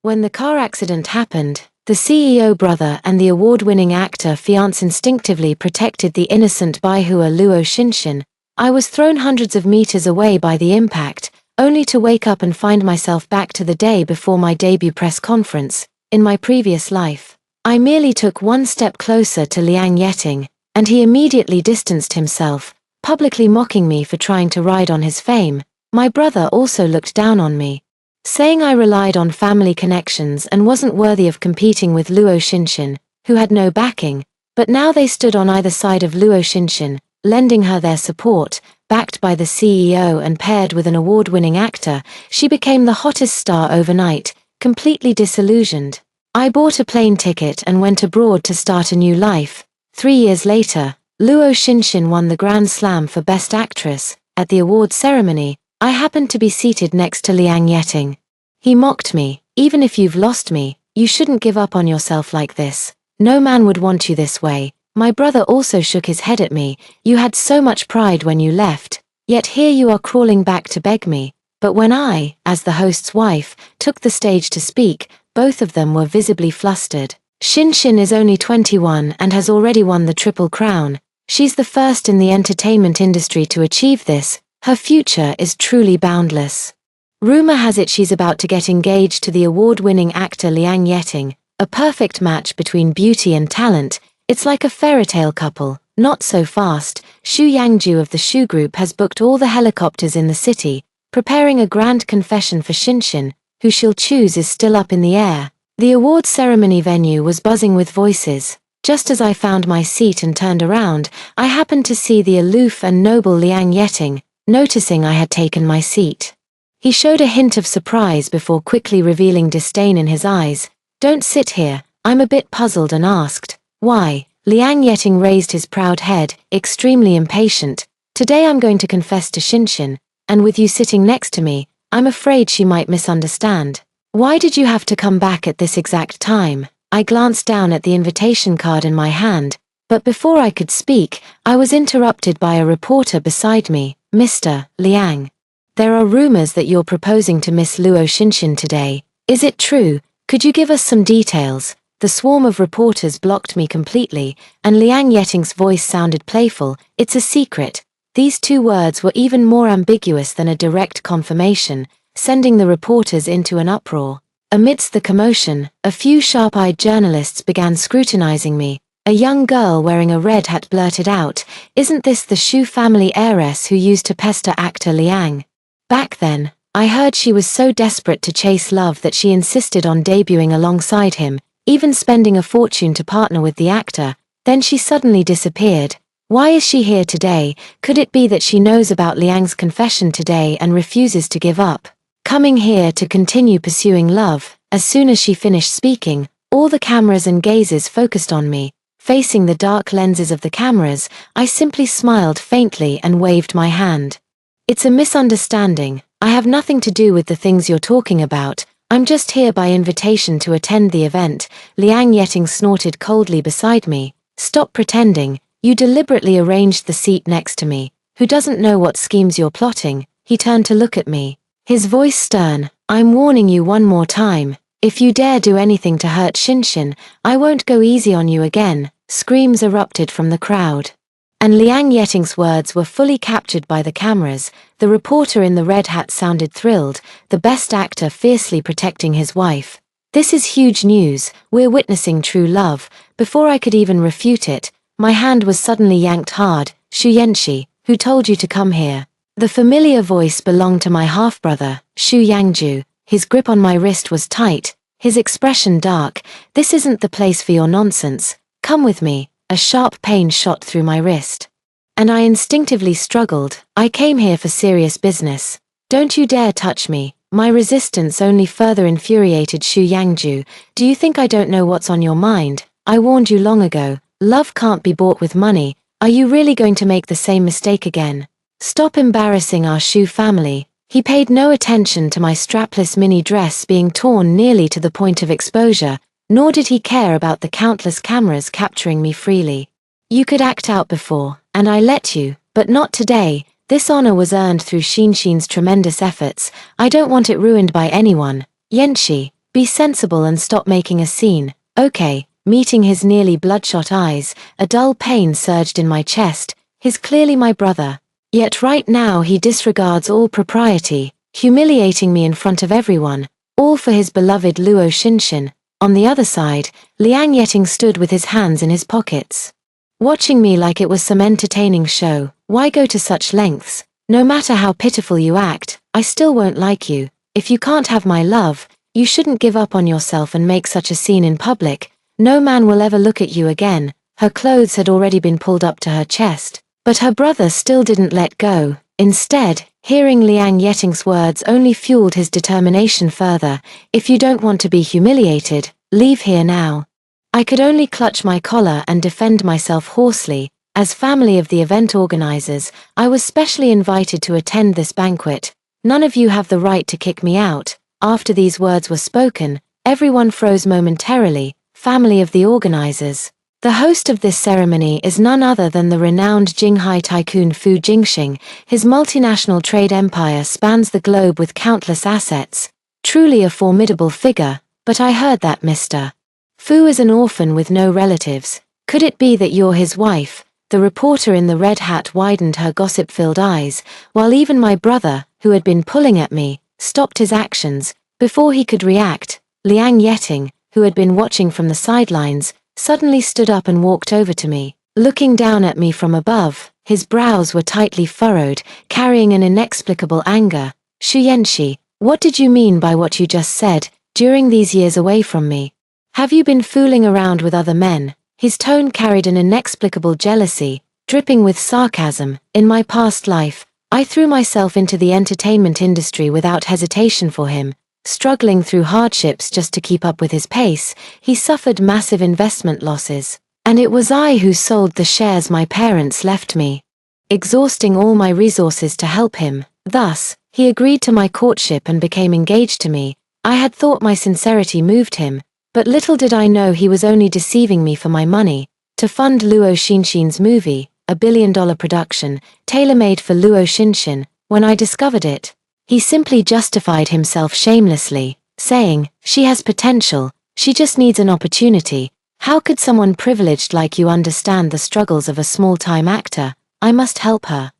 When the car accident happened, the CEO brother and the award-winning actor fiancé instinctively protected the innocent Baihua Luo Shinshin. I was thrown hundreds of meters away by the impact, only to wake up and find myself back to the day before my debut press conference. In my previous life, I merely took one step closer to Liang Yeting, and he immediately distanced himself, publicly mocking me for trying to ride on his fame. My brother also looked down on me, saying I relied on family connections and wasn't worthy of competing with Luo Shinshin, who had no backing. But now they stood on either side of Luo Shinshin, lending her their support. Backed by the CEO and paired with an award-winning actor, she became the hottest star overnight, completely disillusioned. I bought a plane ticket and went abroad to start a new life. 3 years later, Luo Shinshin won the Grand Slam for Best Actress. At the award ceremony, I happened to be seated next to Liang Yeting. He mocked me. Even if you've lost me, you shouldn't give up on yourself like this. No man would want you this way. My brother also shook his head at me. You had so much pride when you left, yet here you are crawling back to beg me. But when I, as the host's wife, took the stage to speak, both of them were visibly flustered. Shinshin is only 21 and has already won the Triple Crown. She's the first in the entertainment industry to achieve this. Her future is truly boundless. Rumor has it she's about to get engaged to the award-winning actor Liang Yeting, a perfect match between beauty and talent. It's like a fairy tale couple. Not so fast. Xu Yangju of the Xu Group has booked all the helicopters in the city, preparing a grand confession for Shinshin. Who she'll choose is still up in the air. The award ceremony venue was buzzing with voices. Just as I found my seat and turned around, I happened to see the aloof and noble Liang Yeting, noticing I had taken my seat. He showed a hint of surprise before quickly revealing disdain in his eyes. Don't sit here. I'm a bit puzzled and asked, why? Liang Yeting raised his proud head, extremely impatient. Today I'm going to confess to Shinshin, and with you sitting next to me, I'm afraid she might misunderstand. Why did you have to come back at this exact time? I glanced down at the invitation card in my hand, but before I could speak, I was interrupted by a reporter beside me. Mr. Liang, there are rumors that you're proposing to Miss Luo Shinshin today. Is it true? Could you give us some details? The swarm of reporters blocked me completely, and Liang Yeting's voice sounded playful. It's a secret. These two words were even more ambiguous than a direct confirmation, sending the reporters into an uproar. Amidst the commotion, a few sharp-eyed journalists began scrutinizing me. A young girl wearing a red hat blurted out, "Isn't this the Xu family heiress who used to pester actor Liang?" Back then, I heard she was so desperate to chase love that she insisted on debuting alongside him, even spending a fortune to partner with the actor. Then she suddenly disappeared. Why is she here today? Could it be that she knows about Liang's confession today and refuses to give up? Coming here to continue pursuing love. As soon as she finished speaking, all the cameras and gazes focused on me. Facing the dark lenses of the cameras, I simply smiled faintly and waved my hand. It's a misunderstanding. I have nothing to do with the things you're talking about. I'm just here by invitation to attend the event. Liang Yeting snorted coldly beside me. Stop pretending. You deliberately arranged the seat next to me. Who doesn't know what schemes you're plotting? He turned to look at me, his voice stern. I'm warning you one more time. If you dare do anything to hurt Shinshin, I won't go easy on you again. Screams erupted from the crowd. And Liang Yeting's words were fully captured by the cameras. The reporter in the red hat sounded thrilled, the best actor fiercely protecting his wife. This is huge news. We're witnessing true love. Before I could even refute it, my hand was suddenly yanked hard. Xu Yanxi, who told you to come here? The familiar voice belonged to my half-brother, Xu Yangju. His grip on my wrist was tight, his expression dark. This isn't the place for your nonsense. Come with me. A sharp pain shot through my wrist, and I instinctively struggled. I came here for serious business. Don't you dare touch me. My resistance only further infuriated Xu Yangju. Do you think I don't know what's on your mind? I warned you long ago. Love can't be bought with money. Are you really going to make the same mistake again? Stop embarrassing our Xu family. He paid no attention to my strapless mini dress being torn nearly to the point of exposure, nor did he care about the countless cameras capturing me freely. You could act out before, and I let you, but not today. This honor was earned through Shinshin's tremendous efforts. I don't want it ruined by anyone. Yanxi, Be sensible and stop making a scene, okay?" Meeting his nearly bloodshot eyes, a dull pain surged in my chest. He's clearly my brother. Yet right now he disregards all propriety, humiliating me in front of everyone, all for his beloved Luo Shinshin. On the other side, Liang Yeting stood with his hands in his pockets, watching me like it was some entertaining show. Why go to such lengths? No matter how pitiful you act, I still won't like you. If you can't have my love, you shouldn't give up on yourself and make such a scene in public. No man will ever look at you again. Her clothes had already been pulled up to her chest, but her brother still didn't let go. Instead, hearing Liang Yeting's words only fueled his determination further. "If you don't want to be humiliated, leave here now." I could only clutch my collar and defend myself hoarsely. As family of the event organizers, I was specially invited to attend this banquet. "None of you have the right to kick me out." After these words were spoken, everyone froze momentarily. Family of the organizers. The host of this ceremony is none other than the renowned Jinghai tycoon Fu Jingxing. His multinational trade empire spans the globe with countless assets. Truly a formidable figure, but I heard that Mr. Fu is an orphan with no relatives. Could it be that you're his wife? The reporter in the red hat widened her gossip-filled eyes, while even my brother, who had been pulling at me, stopped his actions. Before he could react, Liang Yeting, who had been watching from the sidelines, suddenly stood up and walked over to me. Looking down at me from above, his brows were tightly furrowed, carrying an inexplicable anger. "Xu Yanxi, what did you mean by what you just said? During these years away from me, have you been fooling around with other men?" His tone carried an inexplicable jealousy, dripping with sarcasm. "In my past life, I threw myself into the entertainment industry without hesitation for him. Struggling through hardships just to keep up with his pace, he suffered massive investment losses. And it was I who sold the shares my parents left me, exhausting all my resources to help him. Thus, he agreed to my courtship and became engaged to me. I had thought my sincerity moved him, but little did I know he was only deceiving me for my money, to fund Luo Shinshin's movie, a billion-dollar production, tailor-made for Luo Shinshin. When I discovered it, he simply justified himself shamelessly, saying, "She has potential, she just needs an opportunity." How could someone privileged like you understand the struggles of a small-time actor? I must help her.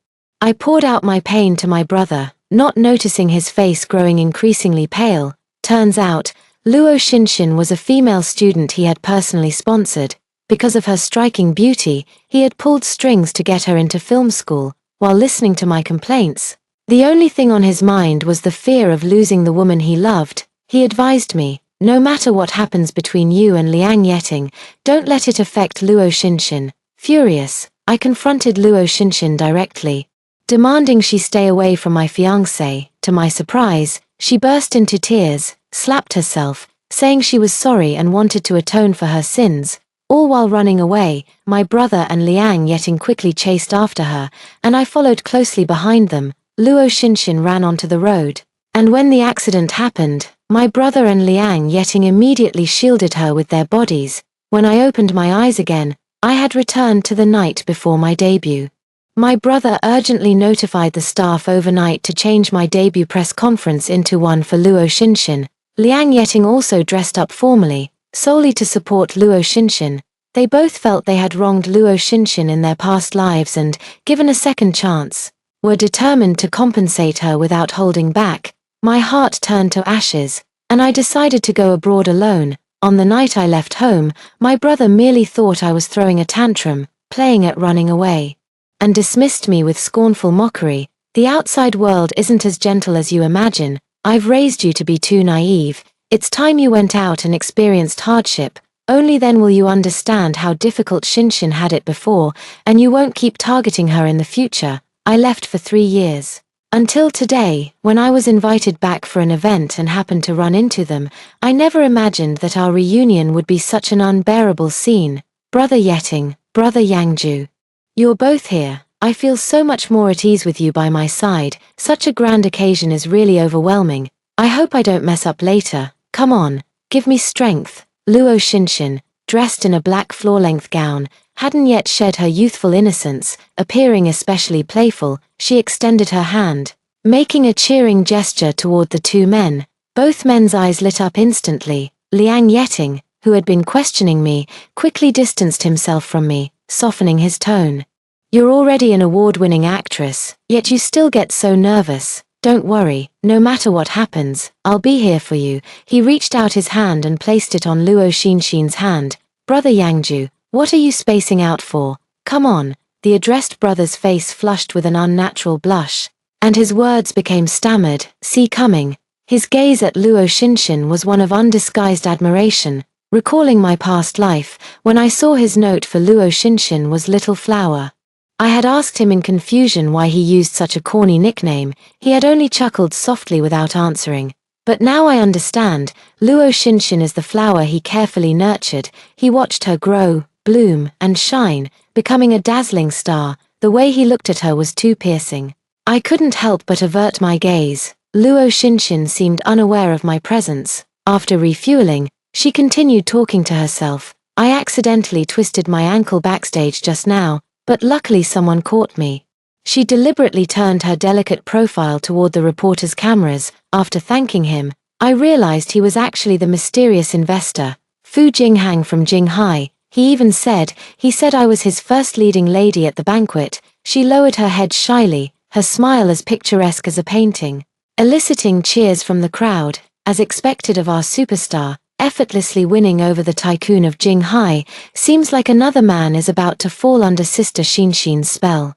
I poured out my pain to my brother, not noticing his face growing increasingly pale. Turns out, Luo Shinshin was a female student he had personally sponsored. Because of her striking beauty, he had pulled strings to get her into film school. While listening to my complaints, the only thing on his mind was the fear of losing the woman he loved. He advised me, "No matter what happens between you and Liang Yeting, don't let it affect Luo Shinshin." Furious, I confronted Luo Shinshin directly, demanding she stay away from my fiancé. To my surprise, she burst into tears, slapped herself, saying she was sorry and wanted to atone for her sins. All while running away, my brother and Liang Yeting quickly chased after her, and I followed closely behind them. Luo Shinshin ran onto the road, and when the accident happened, my brother and Liang Yeting immediately shielded her with their bodies. When I opened my eyes again, I had returned to the night before my debut. My brother urgently notified the staff overnight to change my debut press conference into one for Luo Shinshin. Liang Yeting also dressed up formally, solely to support Luo Shinshin. They both felt they had wronged Luo Shinshin in their past lives and, given a second chance, were determined to compensate her without holding back. My heart turned to ashes, and I decided to go abroad alone. On the night I left home, my brother merely thought I was throwing a tantrum, playing at running away, and dismissed me with scornful mockery. "The outside world isn't as gentle as you imagine. I've raised you to be too naive. It's time you went out and experienced hardship. Only then will you understand how difficult Shinshin had it before, and you won't keep targeting her in the future." I left for 3 years. Until today, when I was invited back for an event and happened to run into them, I never imagined that our reunion would be such an unbearable scene. "Brother Yeting, Brother Yangju, you're both here. I feel so much more at ease with you by my side. Such a grand occasion is really overwhelming. I hope I don't mess up later. Come on, give me strength." Luo Shinshin, dressed in a black floor-length gown, hadn't yet shed her youthful innocence. Appearing especially playful, she extended her hand, making a cheering gesture toward the two men. Both men's eyes lit up instantly. Liang Yeting, who had been questioning me, quickly distanced himself from me, softening his tone. You're already an award-winning actress, yet you still get so nervous. Don't worry, no matter what happens, I'll be here for you. He reached out his hand and placed it on Luo Xinxin's hand. Brother Yangju, what are you spacing out for? Come on. The addressed brother's face flushed with an unnatural blush, and his words became stammered, see coming. His gaze at Luo Xinxin was one of undisguised admiration, recalling my past life, when I saw his note for Luo Xinxin was Little Flower. I had asked him in confusion why he used such a corny nickname. He had only chuckled softly without answering. But now I understand, Luo Xinxin is the flower he carefully nurtured. He watched her grow, bloom, and shine, becoming a dazzling star. The way he looked at her was too piercing. I couldn't help but avert my gaze. Luo Xinxin seemed unaware of my presence. After refueling, she continued talking to herself. I accidentally twisted my ankle backstage just now, but luckily someone caught me. She deliberately turned her delicate profile toward the reporter's cameras. After thanking him, I realized he was actually the mysterious investor, Fu Jinghang from Jinghai. He said I was his first leading lady at the banquet. She lowered her head shyly, her smile as picturesque as a painting, eliciting cheers from the crowd. As expected of our superstar, effortlessly winning over the tycoon of Jinghai, seems like another man is about to fall under Sister Xinxin's spell.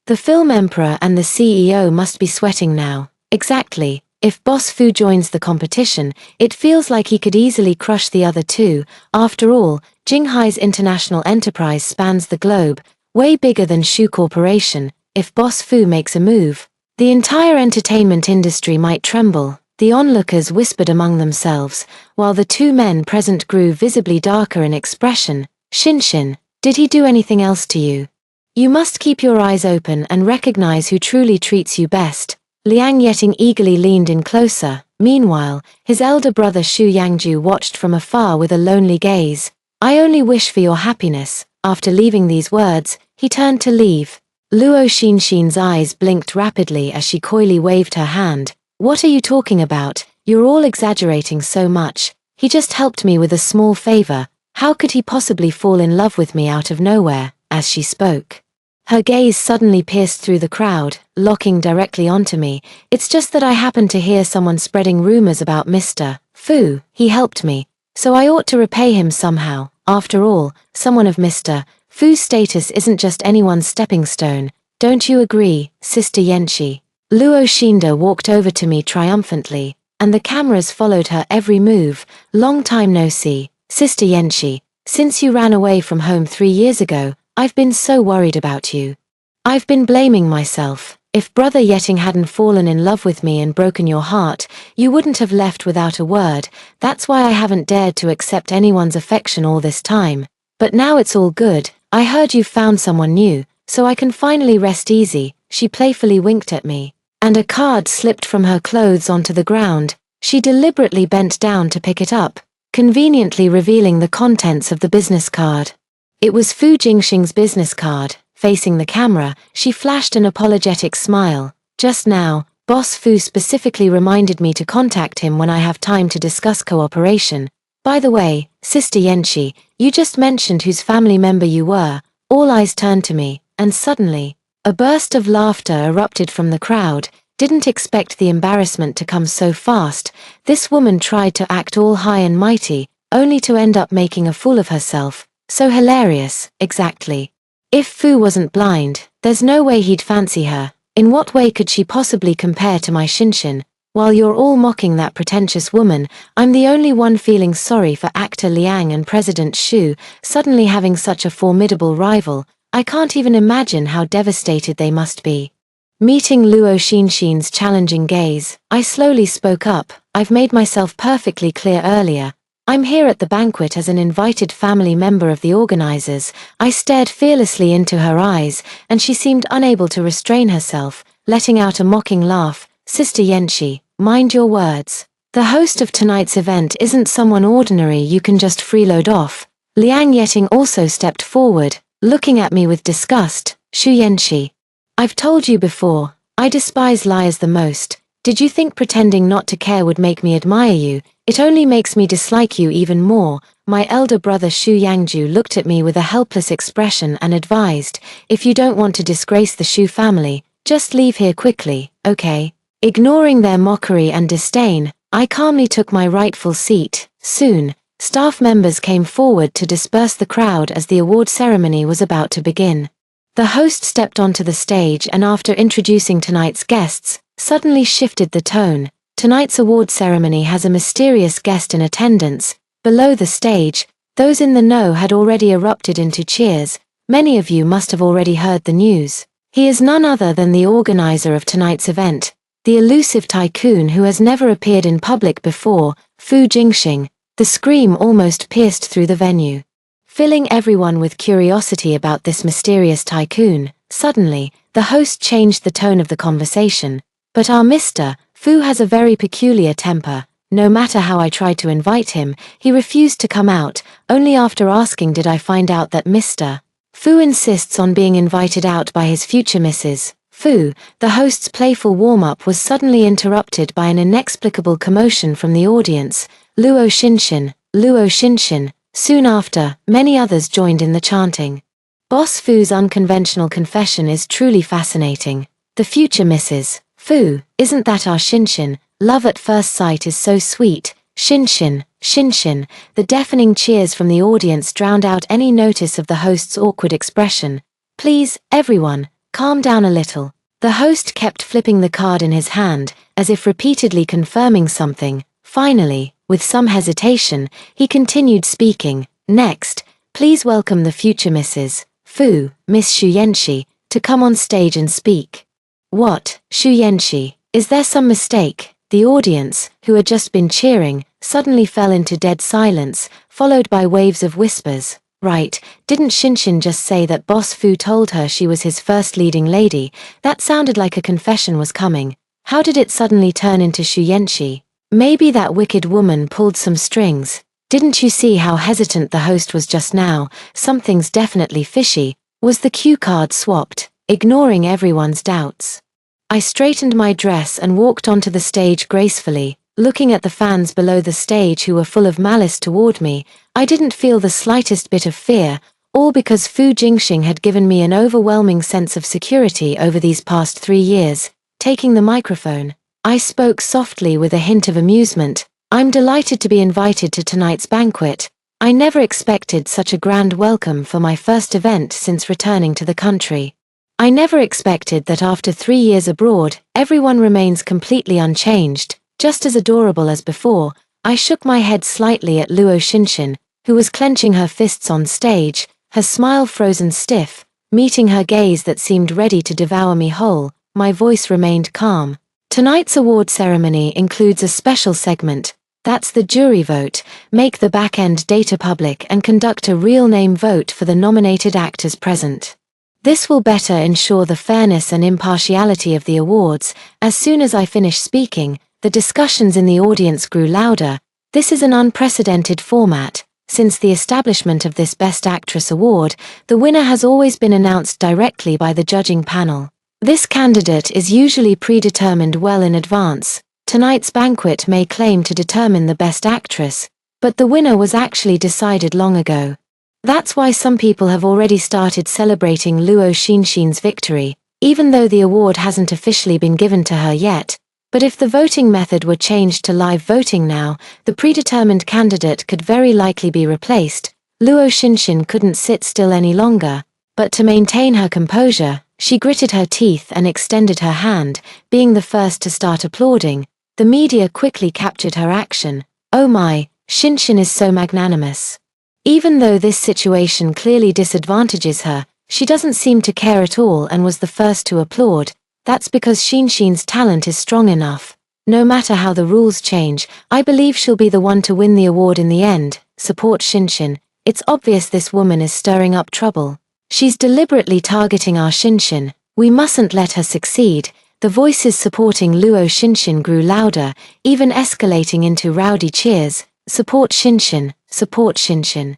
The film emperor and the CEO must be sweating now. Exactly. If Boss Fu joins the competition, it feels like he could easily crush the other two. After all, Jinghai's international enterprise spans the globe, way bigger than Shu Corporation. If Boss Fu makes a move, the entire entertainment industry might tremble. The onlookers whispered among themselves, while the two men present grew visibly darker in expression. Xinxin, did he do anything else to you? You must keep your eyes open and recognize who truly treats you best. Liang Yeting eagerly leaned in closer. Meanwhile, his elder brother Xu Yangju watched from afar with a lonely gaze. I only wish for your happiness. After leaving these words, he turned to leave. Luo Xinxin's eyes blinked rapidly as she coyly waved her hand. What are you talking about? You're all exaggerating so much. He just helped me with a small favor. How could he possibly fall in love with me out of nowhere? As she spoke, her gaze suddenly pierced through the crowd, locking directly onto me. It's just that I happened to hear someone spreading rumors about Mr. Fu. He helped me, so I ought to repay him somehow. After all, someone of Mr. Fu's status isn't just anyone's stepping stone. Don't you agree, Sister Yanxi? Luo Xinda walked over to me triumphantly, and the cameras followed her every move. Long time no see, Sister Yanxi. Since you ran away from home 3 years ago, I've been so worried about you. I've been blaming myself. If Brother Yeting hadn't fallen in love with me and broken your heart, you wouldn't have left without a word. That's why I haven't dared to accept anyone's affection all this time. But now it's all good. I heard you found someone new, so I can finally rest easy. She playfully winked at me, and a card slipped from her clothes onto the ground. She deliberately bent down to pick it up, conveniently revealing the contents of the business card. It was Fu Jingxing's business card. Facing the camera, she flashed an apologetic smile. Just now, Boss Fu specifically reminded me to contact him when I have time to discuss cooperation. By the way, Sister Yanxi, you just mentioned whose family member you were. All eyes turned to me, and suddenly, a burst of laughter erupted from the crowd. Didn't expect the embarrassment to come so fast. This woman tried to act all high and mighty, only to end up making a fool of herself. So hilarious, exactly. If Fu wasn't blind, there's no way he'd fancy her. In what way could she possibly compare to my Xinxin? While you're all mocking that pretentious woman, I'm the only one feeling sorry for actor Liang and President Xu, suddenly having such a formidable rival. I can't even imagine how devastated they must be. Meeting Luo Xinxin's challenging gaze, I slowly spoke up. I've made myself perfectly clear earlier. I'm here at the banquet as an invited family member of the organizers. I stared fearlessly into her eyes, and she seemed unable to restrain herself, letting out a mocking laugh. Sister Yanxi, mind your words. The host of tonight's event isn't someone ordinary you can just freeload off. Liang Yeting also stepped forward, looking at me with disgust. Xu Yanxi, I've told you before, I despise liars the most. Did you think pretending not to care would make me admire you? It only makes me dislike you even more." My elder brother Xu Yangju looked at me with a helpless expression and advised, "If you don't want to disgrace the Xu family, just leave here quickly, okay?" Ignoring their mockery and disdain, I calmly took my rightful seat. Soon, staff members came forward to disperse the crowd as the award ceremony was about to begin. The host stepped onto the stage and after introducing tonight's guests, suddenly shifted the tone. Tonight's award ceremony has a mysterious guest in attendance. Below the stage, those in the know had already erupted into cheers. Many of you must have already heard the news. He is none other than the organizer of tonight's event, the elusive tycoon who has never appeared in public before, Fu Jingxing. The scream almost pierced through the venue, filling everyone with curiosity about this mysterious tycoon. Suddenly, the host changed the tone of the conversation. "But our Mr. Fu has a very peculiar temper. No matter how I tried to invite him, he refused to come out. Only after asking did I find out that Mr. Fu insists on being invited out by his future Mrs. Fu." The host's playful warm-up was suddenly interrupted by an inexplicable commotion from the audience. "Luo Xinshin, Luo Xinshin." Soon after, many others joined in the chanting. Boss Fu's unconventional confession is truly fascinating. The future Mrs. Fu, isn't that our Xinshin? Love at first sight is so sweet. Xinshin, Xinshin. The deafening cheers from the audience drowned out any notice of the host's awkward expression. "Please, everyone, calm down a little." The host kept flipping the card in his hand, as if repeatedly confirming something. Finally, with some hesitation, he continued speaking. "Next, please welcome the future Mrs. Fu, Miss Xu Yanxi, to come on stage and speak." "What, Xu Yanxi? Is there some mistake?" The audience, who had just been cheering, suddenly fell into dead silence, followed by waves of whispers. "Right, didn't Xinshin just say that Boss Fu told her she was his first leading lady? That sounded like a confession was coming. How did it suddenly turn into Xu Yanxi? Maybe that wicked woman pulled some strings. Didn't you see how hesitant the host was just now? Something's definitely fishy." Was the cue card swapped? Ignoring everyone's doubts, I straightened my dress and walked onto the stage gracefully, looking at the fans below the stage who were full of malice toward me. I didn't feel the slightest bit of fear, all because Fu Jingxing had given me an overwhelming sense of security over these past 3 years. Taking the microphone, I spoke softly with a hint of amusement. "I'm delighted to be invited to tonight's banquet. I never expected such a grand welcome for my first event since returning to the country. I never expected that after 3 years abroad, everyone remains completely unchanged, just as adorable as before." I shook my head slightly at Luo Xinshin, who was clenching her fists on stage, her smile frozen stiff. Meeting her gaze that seemed ready to devour me whole, my voice remained calm. "Tonight's award ceremony includes a special segment. That's the jury vote. Make the back-end data public and conduct a real-name vote for the nominated actors present. This will better ensure the fairness and impartiality of the awards." As soon as I finished speaking, the discussions in the audience grew louder. This is an unprecedented format. Since the establishment of this Best Actress award, the winner has always been announced directly by the judging panel. This candidate is usually predetermined well in advance. Tonight's banquet may claim to determine the Best Actress, but the winner was actually decided long ago. That's why some people have already started celebrating Luo Xinshin's victory, even though the award hasn't officially been given to her yet. But if the voting method were changed to live voting now, the predetermined candidate could very likely be replaced. Luo Xinshin couldn't sit still any longer, but to maintain her composure, she gritted her teeth and extended her hand, being the first to start applauding. The media quickly captured her action. "Oh my, Xinshin is so magnanimous. Even though this situation clearly disadvantages her, she doesn't seem to care at all and was the first to applaud. That's because Xinshin's talent is strong enough. No matter how the rules change, I believe she'll be the one to win the award in the end." Support Xinshin. "It's obvious this woman is stirring up trouble. She's deliberately targeting our Xinshin. We mustn't let her succeed." The voices supporting Luo Xinshin grew louder, even escalating into rowdy cheers. "Support Xinshin, support Xinshin."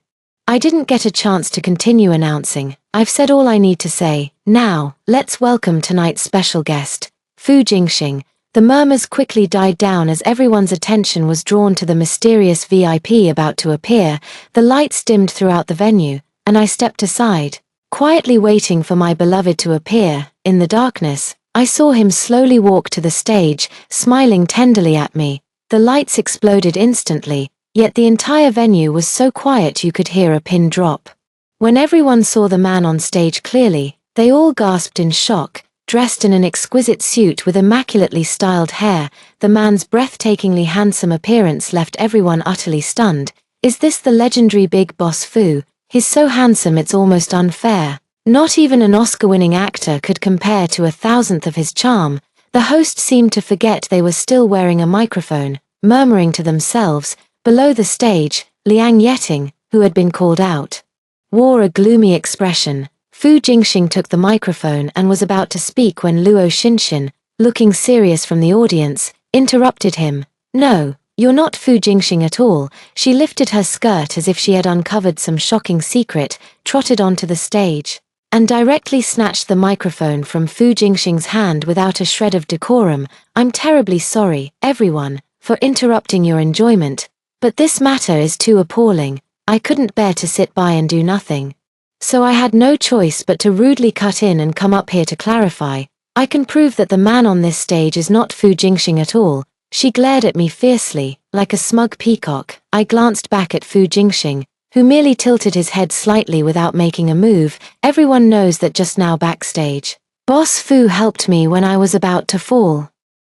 I didn't get a chance to continue announcing. "I've said all I need to say. Now, let's welcome tonight's special guest, Fu Jingxing." The murmurs quickly died down as everyone's attention was drawn to the mysterious VIP about to appear. The lights dimmed throughout the venue, and I stepped aside, quietly waiting for my beloved to appear. In the darkness, I saw him slowly walk to the stage, smiling tenderly at me. The lights exploded instantly, yet the entire venue was so quiet you could hear a pin drop. When everyone saw the man on stage clearly, they all gasped in shock. Dressed in an exquisite suit with immaculately styled hair, the man's breathtakingly handsome appearance left everyone utterly stunned. Is this the legendary Big Boss Fu? He's so handsome it's almost unfair. Not even an Oscar-winning actor could compare to 1,000th of his charm. The host seemed to forget they were still wearing a microphone, murmuring to themselves. Below the stage, Liang Yeting, who had been called out, wore a gloomy expression. Fu Jingxing took the microphone and was about to speak when Luo Xinxin, looking serious from the audience, interrupted him. No, you're not Fu Jingxing at all. She lifted her skirt as if she had uncovered some shocking secret, trotted onto the stage, and directly snatched the microphone from Fu Jingxing's hand without a shred of decorum. I'm terribly sorry, everyone, for interrupting your enjoyment, but this matter is too appalling. I couldn't bear to sit by and do nothing. So I had no choice but to rudely cut in and come up here to clarify. I can prove that the man on this stage is not Fu Jingxing at all. She glared at me fiercely, like a smug peacock. I glanced back at Fu Jingxing, who merely tilted his head slightly without making a move. Everyone knows that just now backstage, Boss Fu helped me when I was about to fall.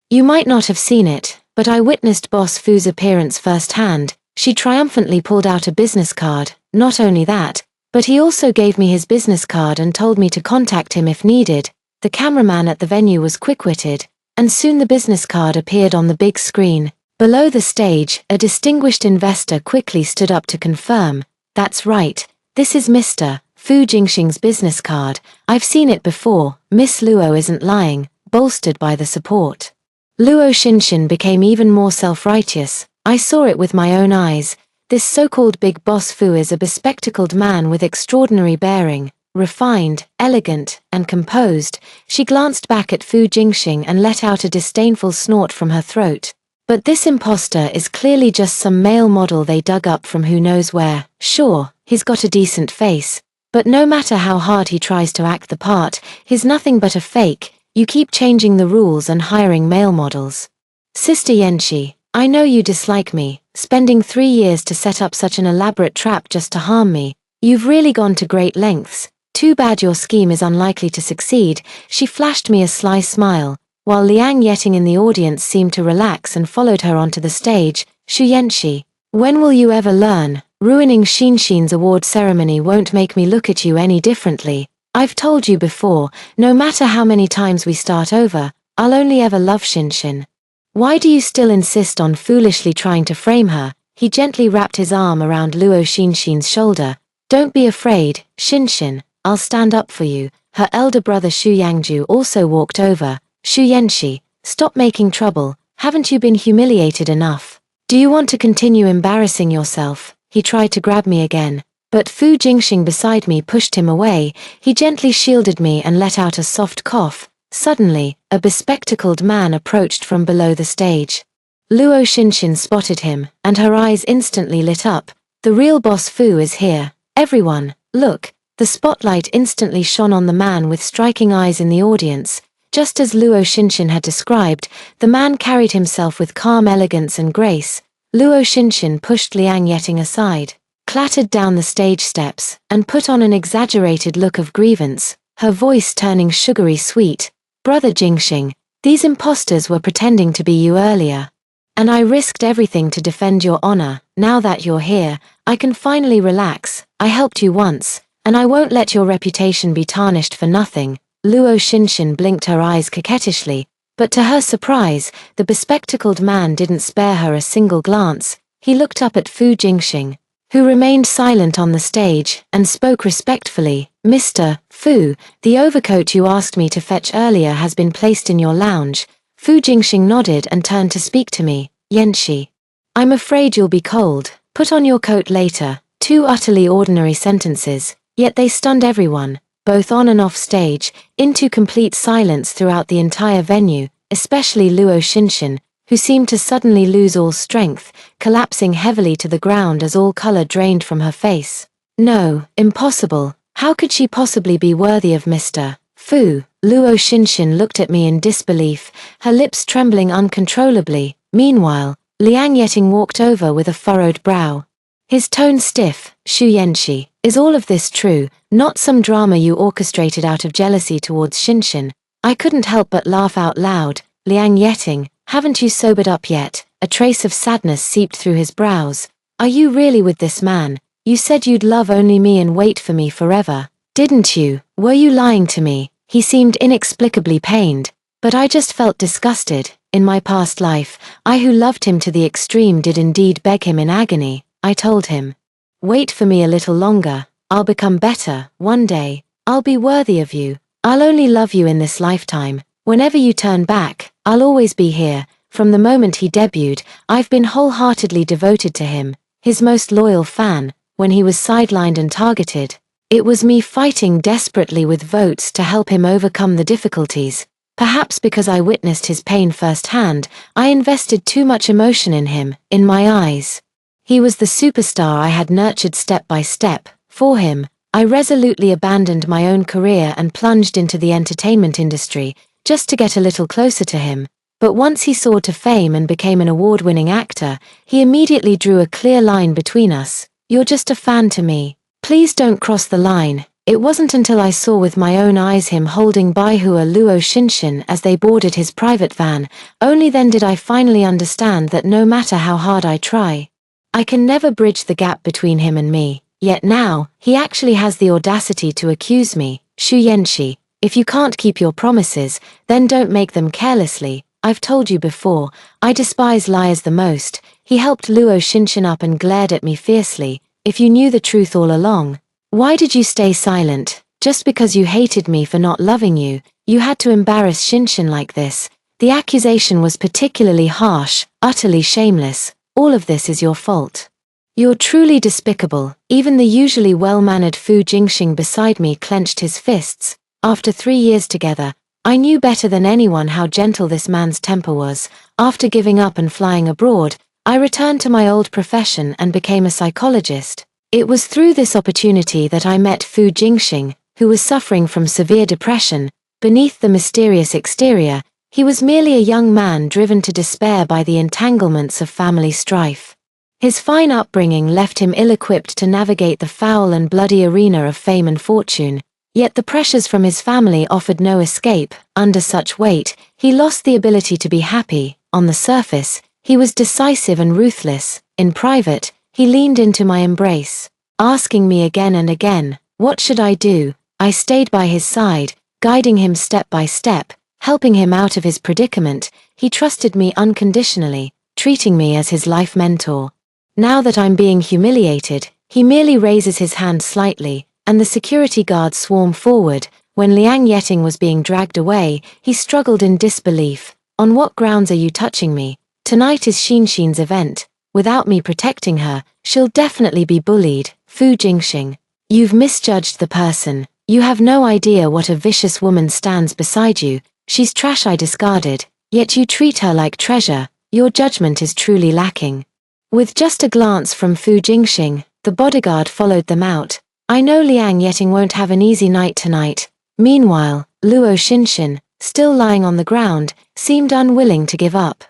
You might not have seen it, but I witnessed Boss Fu's appearance firsthand. She triumphantly pulled out a business card. Not only that, but he also gave me his business card and told me to contact him if needed. The cameraman at the venue was quick-witted, and soon the business card appeared on the big screen. Below the stage, a distinguished investor quickly stood up to confirm. That's right, this is Mr. Fu Jingxing's business card. I've seen it before. Miss Luo isn't lying, bolstered by the support. Luo Xinxin became even more self-righteous. I saw it with my own eyes. This so-called Big Boss Fu is a bespectacled man with extraordinary bearing, refined, elegant, and composed. She glanced back at Fu Jingxing and let out a disdainful snort from her throat. But this imposter is clearly just some male model they dug up from who knows where. Sure, he's got a decent face, but no matter how hard he tries to act the part, he's nothing but a fake. You keep changing the rules and hiring male models. Sister Yanxi, I know you dislike me, spending 3 years to set up such an elaborate trap just to harm me. You've really gone to great lengths. Too bad your scheme is unlikely to succeed. She flashed me a sly smile, while Liang Yeting in the audience seemed to relax and followed her onto the stage. Xu Yanxi, when will you ever learn? Ruining Xinxin's award ceremony won't make me look at you any differently. I've told you before, no matter how many times we start over, I'll only ever love Xinxin. Why do you still insist on foolishly trying to frame her? He gently wrapped his arm around Luo Xinxin's shoulder. Don't be afraid, Xinxin, I'll stand up for you. Her elder brother Xu Yangju also walked over. Xu Yanxi, stop making trouble. Haven't you been humiliated enough? Do you want to continue embarrassing yourself? He tried to grab me again, but Fu Jingxing beside me pushed him away. He gently shielded me and let out a soft cough. Suddenly, a bespectacled man approached from below the stage. Luo Xinxin spotted him, and her eyes instantly lit up. The real Boss Fu is here. Everyone, look. The spotlight instantly shone on the man with striking eyes in the audience. Just as Luo Xinxin had described, the man carried himself with calm elegance and grace. Luo Xinxin pushed Liang Yeting aside, clattered down the stage steps, and put on an exaggerated look of grievance, her voice turning sugary sweet. Brother Jingxing, these imposters were pretending to be you earlier. And I risked everything to defend your honor. Now that you're here, I can finally relax. I helped you once, and I won't let your reputation be tarnished for nothing. Luo Xinxin blinked her eyes coquettishly, but to her surprise, the bespectacled man didn't spare her a single glance. He looked up at Fu Jingxing, who remained silent on the stage, and spoke respectfully. Mr. Fu, the overcoat you asked me to fetch earlier has been placed in your lounge. Fu Jingxing nodded and turned to speak to me. Yanxi, I'm afraid you'll be cold. Put on your coat later. 2 utterly ordinary sentences, yet they stunned everyone, both on and off stage, into complete silence throughout the entire venue, especially Luo Shinshin, who seemed to suddenly lose all strength, collapsing heavily to the ground as all color drained from her face. No, impossible. How could she possibly be worthy of Mr. Fu? Luo Shinshin looked at me in disbelief, her lips trembling uncontrollably. Meanwhile, Liang Yeting walked over with a furrowed brow. His tone stiff. Xu Yanxi, is all of this true, not some drama you orchestrated out of jealousy towards Shinshin? I couldn't help but laugh out loud. Liang Yeting, haven't you sobered up yet? A trace of sadness seeped through his brows. Are you really with this man? You said you'd love only me and wait for me forever, didn't you? Were you lying to me? He seemed inexplicably pained, but I just felt disgusted. In my past life, I who loved him to the extreme did indeed beg him in agony. I told him, wait for me a little longer, I'll become better, one day, I'll be worthy of you, I'll only love you in this lifetime, whenever you turn back, I'll always be here. From the moment he debuted, I've been wholeheartedly devoted to him, his most loyal fan. When he was sidelined and targeted, it was me fighting desperately with votes to help him overcome the difficulties. Perhaps because I witnessed his pain firsthand, I invested too much emotion in him. In my eyes, he was the superstar I had nurtured step by step. For him, I resolutely abandoned my own career and plunged into the entertainment industry, just to get a little closer to him. But once he soared to fame and became an award-winning actor, he immediately drew a clear line between us. You're just a fan to me. Please don't cross the line. It wasn't until I saw with my own eyes him holding Baihua Luo Shinshin as they boarded his private van, only then did I finally understand that no matter how hard I try, I can never bridge the gap between him and me. Yet now, he actually has the audacity to accuse me. Xu Yanxi, if you can't keep your promises, then don't make them carelessly. I've told you before, I despise liars the most. He helped Luo Shinshin up and glared at me fiercely. If you knew the truth all along, why did you stay silent? Just because you hated me for not loving you, you had to embarrass Shinshin like this. The accusation was particularly harsh, utterly shameless. All of this is your fault. You're truly despicable. Even the usually well-mannered Fu Jingxing beside me clenched his fists. After 3 years together, I knew better than anyone how gentle this man's temper was. After giving up and flying abroad, I returned to my old profession and became a psychologist. It was through this opportunity that I met Fu Jingxing, who was suffering from severe depression. Beneath the mysterious exterior, he was merely a young man driven to despair by the entanglements of family strife. His fine upbringing left him ill-equipped to navigate the foul and bloody arena of fame and fortune. Yet the pressures from his family offered no escape. Under such weight, he lost the ability to be happy. On the surface, he was decisive and ruthless. In private, he leaned into my embrace, asking me again and again, what should I do? I stayed by his side, guiding him step by step, helping him out of his predicament. He trusted me unconditionally, treating me as his life mentor. Now that I'm being humiliated, he merely raises his hand slightly, and the security guards swarm forward. When Liang Yeting was being dragged away, he struggled in disbelief. On what grounds are you touching me? Tonight is Xinshin's event. Without me protecting her, she'll definitely be bullied. Fu Jingxing, you've misjudged the person. You have no idea what a vicious woman stands beside you. She's trash I discarded, yet you treat her like treasure. Your judgment is truly lacking. With just a glance from Fu Jingxing, the bodyguard followed them out. I know Liang Yeting won't have an easy night tonight. Meanwhile, Luo Shinshin, still lying on the ground, seemed unwilling to give up.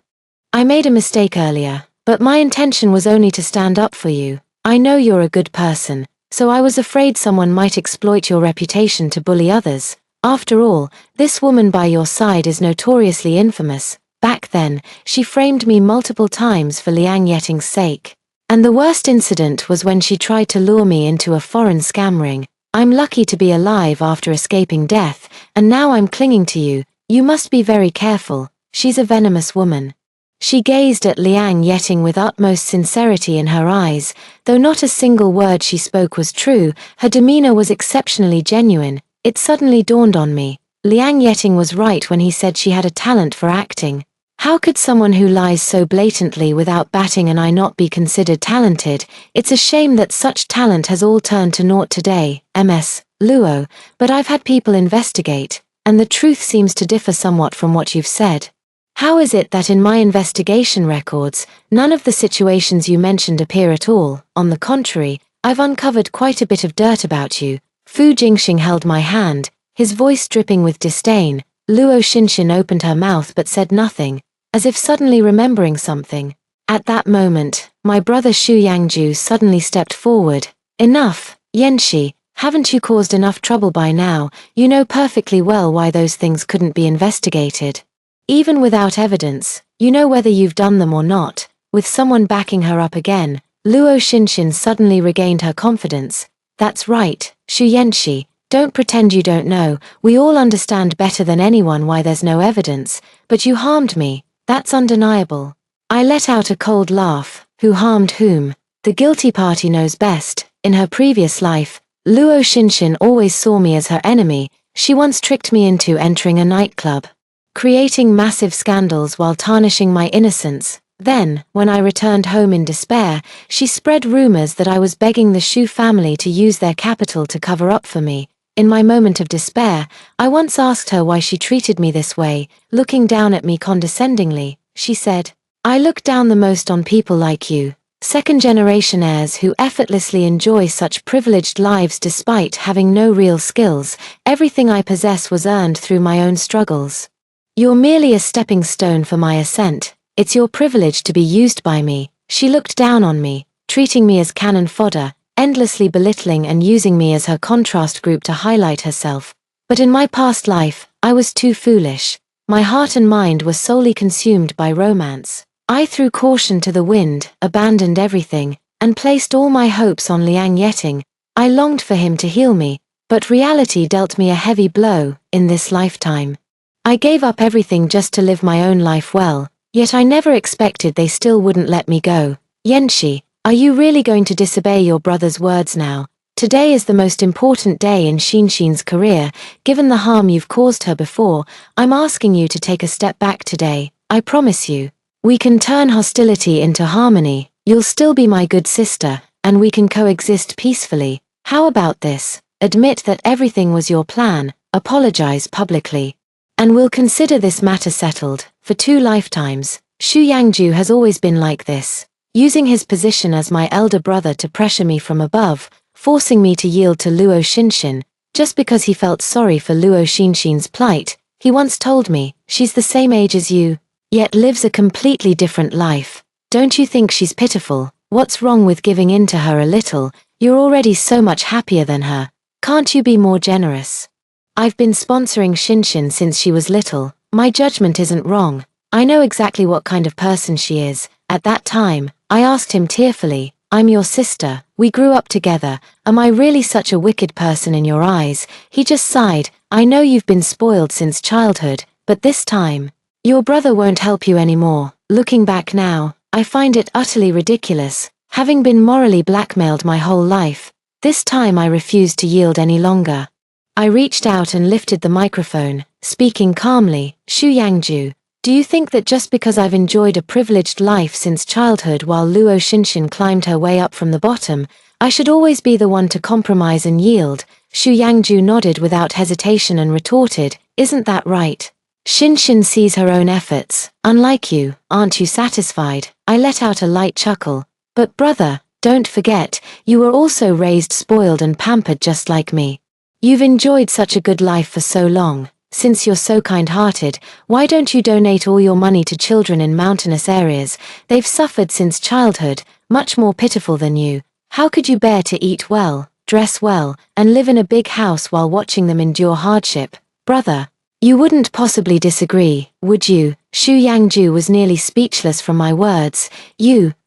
I made a mistake earlier, but my intention was only to stand up for you. I know you're a good person, so I was afraid someone might exploit your reputation to bully others. After all, this woman by your side is notoriously infamous. Back then, she framed me multiple times for Liang Yeting's sake. And the worst incident was when she tried to lure me into a foreign scam ring. I'm lucky to be alive after escaping death, and now I'm clinging to you. You must be very careful. She's a venomous woman. She gazed at Liang Yeting with utmost sincerity in her eyes. Though not a single word she spoke was true, her demeanor was exceptionally genuine. It suddenly dawned on me. Liang Yeting was right when he said she had a talent for acting. How could someone who lies so blatantly without batting an eye not be considered talented? It's a shame that such talent has all turned to naught today. Luo, but I've had people investigate, and the truth seems to differ somewhat from what you've said. How is it that in my investigation records, none of the situations you mentioned appear at all? On the contrary, I've uncovered quite a bit of dirt about you. Fu Jingxing held my hand, his voice dripping with disdain. Luo Xinxin opened her mouth but said nothing, as if suddenly remembering something. At that moment, my brother Xu Yangju suddenly stepped forward. Enough, Yanxi, haven't you caused enough trouble by now? You know perfectly well why those things couldn't be investigated. Even without evidence, you know whether you've done them or not. With someone backing her up again, Luo Xinxin suddenly regained her confidence. That's right, Xu Yanxi, don't pretend you don't know. We all understand better than anyone why there's no evidence, but you harmed me. That's undeniable. I let out a cold laugh. Who harmed whom? The guilty party knows best. In her previous life, Luo Xinxin always saw me as her enemy. She once tricked me into entering a nightclub, creating massive scandals while tarnishing my innocence. Then, when I returned home in despair, she spread rumors that I was begging the Xu family to use their capital to cover up for me. In my moment of despair, I once asked her why she treated me this way. Looking down at me condescendingly, she said, I look down the most on people like you, second-generation heirs who effortlessly enjoy such privileged lives despite having no real skills. Everything I possess was earned through my own struggles. You're merely a stepping stone for my ascent. It's your privilege to be used by me. She looked down on me, treating me as cannon fodder, endlessly belittling and using me as her contrast group to highlight herself. But in my past life, I was too foolish. My heart and mind were solely consumed by romance. I threw caution to the wind, abandoned everything, and placed all my hopes on Liang Yeting. I longed for him to heal me, but reality dealt me a heavy blow in this lifetime. I gave up everything just to live my own life well, yet I never expected they still wouldn't let me go. Yanxi, are you really going to disobey your brother's words now? Today is the most important day in Xinxin's career. Given the harm you've caused her before, I'm asking you to take a step back today. I promise you. We can turn hostility into harmony. You'll still be my good sister, and we can coexist peacefully. How about this? Admit that everything was your plan, apologize publicly, and we'll consider this matter settled. For 2 lifetimes, Xu Yangju has always been like this, using his position as my elder brother to pressure me from above, forcing me to yield to Luo Xinxin, just because he felt sorry for Luo Xinxin's plight. He once told me, she's the same age as you, yet lives a completely different life. Don't you think she's pitiful? What's wrong with giving in to her a little? You're already so much happier than her. Can't you be more generous? I've been sponsoring Xinxin since she was little. My judgment isn't wrong. I know exactly what kind of person she is. At that time, I asked him tearfully, I'm your sister, we grew up together, am I really such a wicked person in your eyes? He just sighed, I know you've been spoiled since childhood, but this time, your brother won't help you anymore. Looking back now, I find it utterly ridiculous, having been morally blackmailed my whole life. This time I refused to yield any longer. I reached out and lifted the microphone, speaking calmly, Xu Yangju, do you think that just because I've enjoyed a privileged life since childhood while Luo Xinxin climbed her way up from the bottom, I should always be the one to compromise and yield? Xu Yangju nodded without hesitation and retorted, isn't that right? Xinxin sees her own efforts. Unlike you, aren't you satisfied? I let out a light chuckle. But brother, don't forget, you were also raised spoiled and pampered just like me. You've enjoyed such a good life for so long. Since you're so kind-hearted, why don't you donate all your money to children in mountainous areas? They've suffered since childhood, much more pitiful than you. How could you bear to eat well, dress well, and live in a big house while watching them endure hardship? Brother, you wouldn't possibly disagree, would you? Xu Yangju was nearly speechless from my words.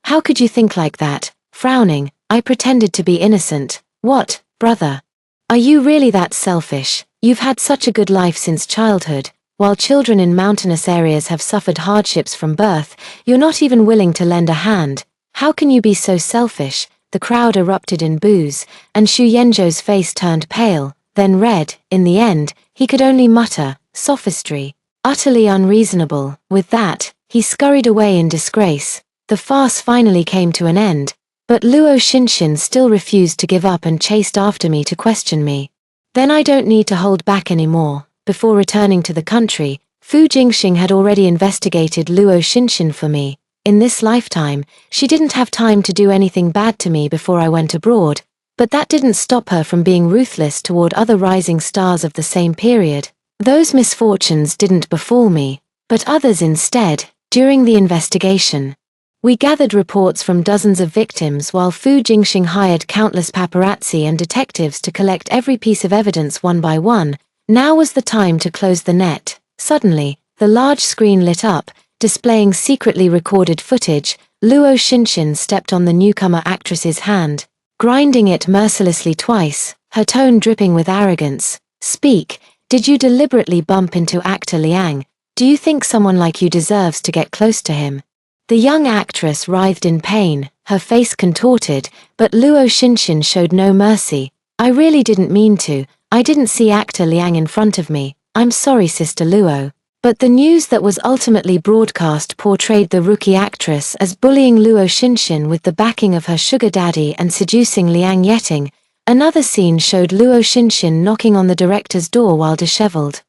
How could you think like that? Frowning, I pretended to be innocent. What, brother? Are you really that selfish? You've had such a good life since childhood. While children in mountainous areas have suffered hardships from birth, you're not even willing to lend a hand. How can you be so selfish? The crowd erupted in boos, and Xu Yanzhou's face turned pale, then red. In the end, he could only mutter, sophistry. Utterly unreasonable. With that, he scurried away in disgrace. The farce finally came to an end, but Luo Xinxin still refused to give up and chased after me to question me. Then I don't need to hold back anymore. Before returning to the country, Fu Jingxing had already investigated Luo Xinxin for me. In this lifetime, she didn't have time to do anything bad to me before I went abroad, but that didn't stop her from being ruthless toward other rising stars of the same period. Those misfortunes didn't befall me, but others instead, during the investigation. We gathered reports from dozens of victims while Fu Jingxing hired countless paparazzi and detectives to collect every piece of evidence one by one. Now was the time to close the net. Suddenly, the large screen lit up, displaying secretly recorded footage. Luo Xinxin stepped on the newcomer actress's hand, grinding it mercilessly twice, her tone dripping with arrogance. "Speak, did you deliberately bump into actor Liang? Do you think someone like you deserves to get close to him?" The young actress writhed in pain, her face contorted, but Luo Xinxin showed no mercy. "I really didn't mean to. I didn't see actor Liang in front of me. I'm sorry, Sister Luo." But the news that was ultimately broadcast portrayed the rookie actress as bullying Luo Xinxin with the backing of her sugar daddy and seducing Liang Yeting. Another scene showed Luo Xinxin knocking on the director's door while disheveled.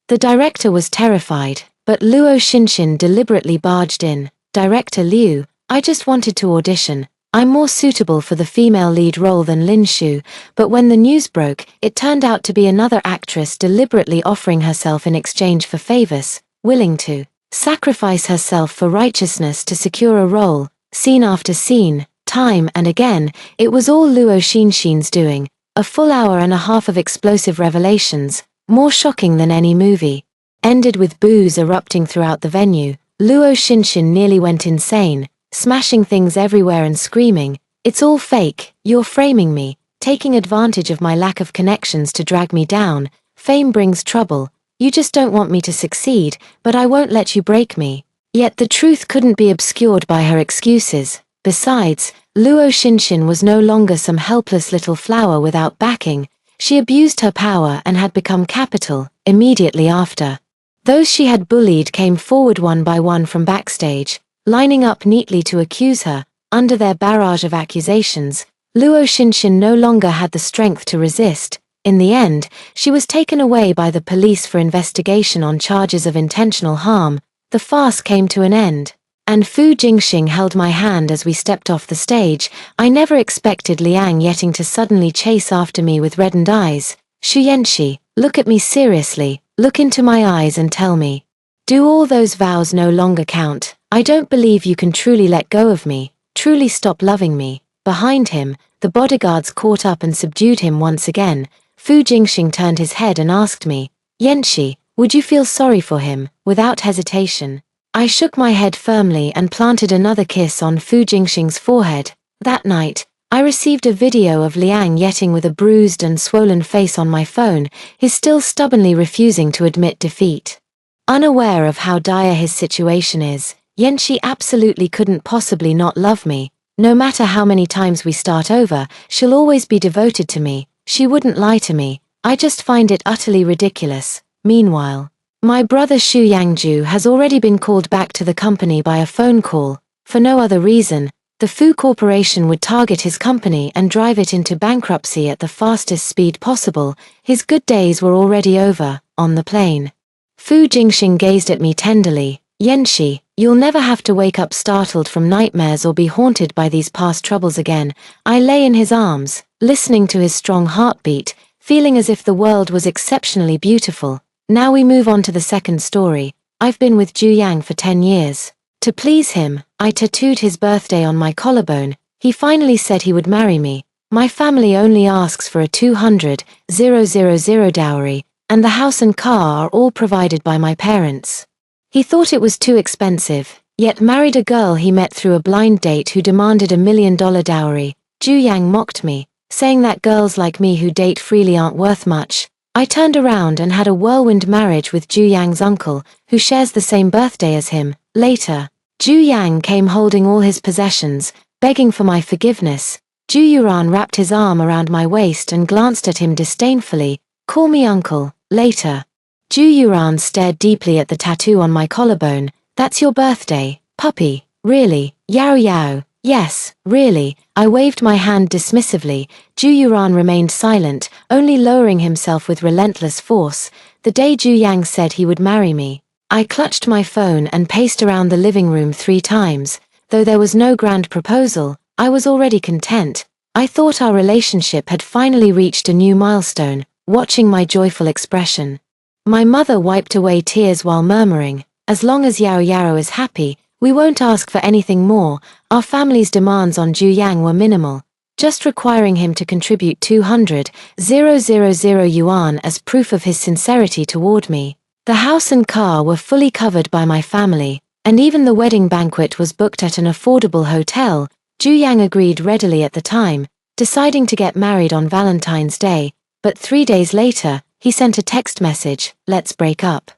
The director was terrified, but Luo Xinxin deliberately barged in. "Director Liu, I just wanted to audition. I'm more suitable for the female lead role than Lin Shu," but when the news broke, it turned out to be another actress deliberately offering herself in exchange for favors, willing to sacrifice herself for righteousness to secure a role. Scene after scene, time and again, it was all Luo Xinxin's doing. A full hour and a half of explosive revelations, more shocking than any movie. Ended with boos erupting throughout the venue. Luo Xinxin nearly went insane, smashing things everywhere and screaming, "It's all fake, you're framing me, taking advantage of my lack of connections to drag me down. Fame brings trouble. You just don't want me to succeed, but I won't let you break me." Yet the truth couldn't be obscured by her excuses. Besides, Luo Xinxin was no longer some helpless little flower without backing. She abused her power and had become capital, immediately after. Those she had bullied came forward one by one from backstage, lining up neatly to accuse her. Under their barrage of accusations, Luo Xinxin no longer had the strength to resist. In the end, she was taken away by the police for investigation on charges of intentional harm. The farce came to an end, and Fu Jingxing held my hand as we stepped off the stage. I never expected Liang Yeting to suddenly chase after me with reddened eyes. "Xu Yanxi, look at me seriously, look into my eyes and tell me. Do all those vows no longer count? I don't believe you can truly let go of me, truly stop loving me." Behind him, the bodyguards caught up and subdued him once again. Fu Jingxing turned his head and asked me, "Yanxi, would you feel sorry for him?" Without hesitation, I shook my head firmly and planted another kiss on Fu Jingxing's forehead. That night, I received a video of Liang Yeting with a bruised and swollen face on my phone, he still stubbornly refusing to admit defeat. Unaware of how dire his situation is, Yanxi absolutely couldn't possibly not love me. No matter how many times we start over, she'll always be devoted to me. She wouldn't lie to me. I just find it utterly ridiculous. Meanwhile, my brother Xu Yangju has already been called back to the company by a phone call. For no other reason, the Fu Corporation would target his company and drive it into bankruptcy at the fastest speed possible. His good days were already over. On the plane, Fu Jingxing gazed at me tenderly. "Yanxi, you'll never have to wake up startled from nightmares or be haunted by these past troubles again." I lay in his arms, listening to his strong heartbeat, feeling as if the world was exceptionally beautiful. Now we move on to the second story. I've been with Zhu Yang for 10 years. To please him, I tattooed his birthday on my collarbone. He finally said he would marry me. My family only asks for a 200,000 dowry, and the house and car are all provided by my parents. He thought it was too expensive, yet married a girl he met through a blind date who demanded $1 million dowry. Zhu Yang mocked me, saying that girls like me who date freely aren't worth much. I turned around and had a whirlwind marriage with Zhu Yang's uncle, who shares the same birthday as him. Later, Zhu Yang came holding all his possessions, begging for my forgiveness. Zhu Yuran wrapped his arm around my waist and glanced at him disdainfully. "Call me uncle." Later, Zhu Yuran stared deeply at the tattoo on my collarbone. "That's your birthday, puppy, really?" "Yao Yao, yes, really." I waved my hand dismissively. Zhu Yuran remained silent, only lowering himself with relentless force. The day Zhu Yang said he would marry me, I clutched my phone and paced around the living room 3 times. Though there was no grand proposal, I was already content. I thought our relationship had finally reached a new milestone, watching my joyful expression. My mother wiped away tears while murmuring, "As long as Yao Yao is happy, we won't ask for anything more." Our family's demands on Ju Yang were minimal, just requiring him to contribute 200,000 yuan as proof of his sincerity toward me. The house and car were fully covered by my family, and even the wedding banquet was booked at an affordable hotel. Ju Yang agreed readily at the time, deciding to get married on Valentine's Day, but 3 days later, he sent a text message, "Let's break up.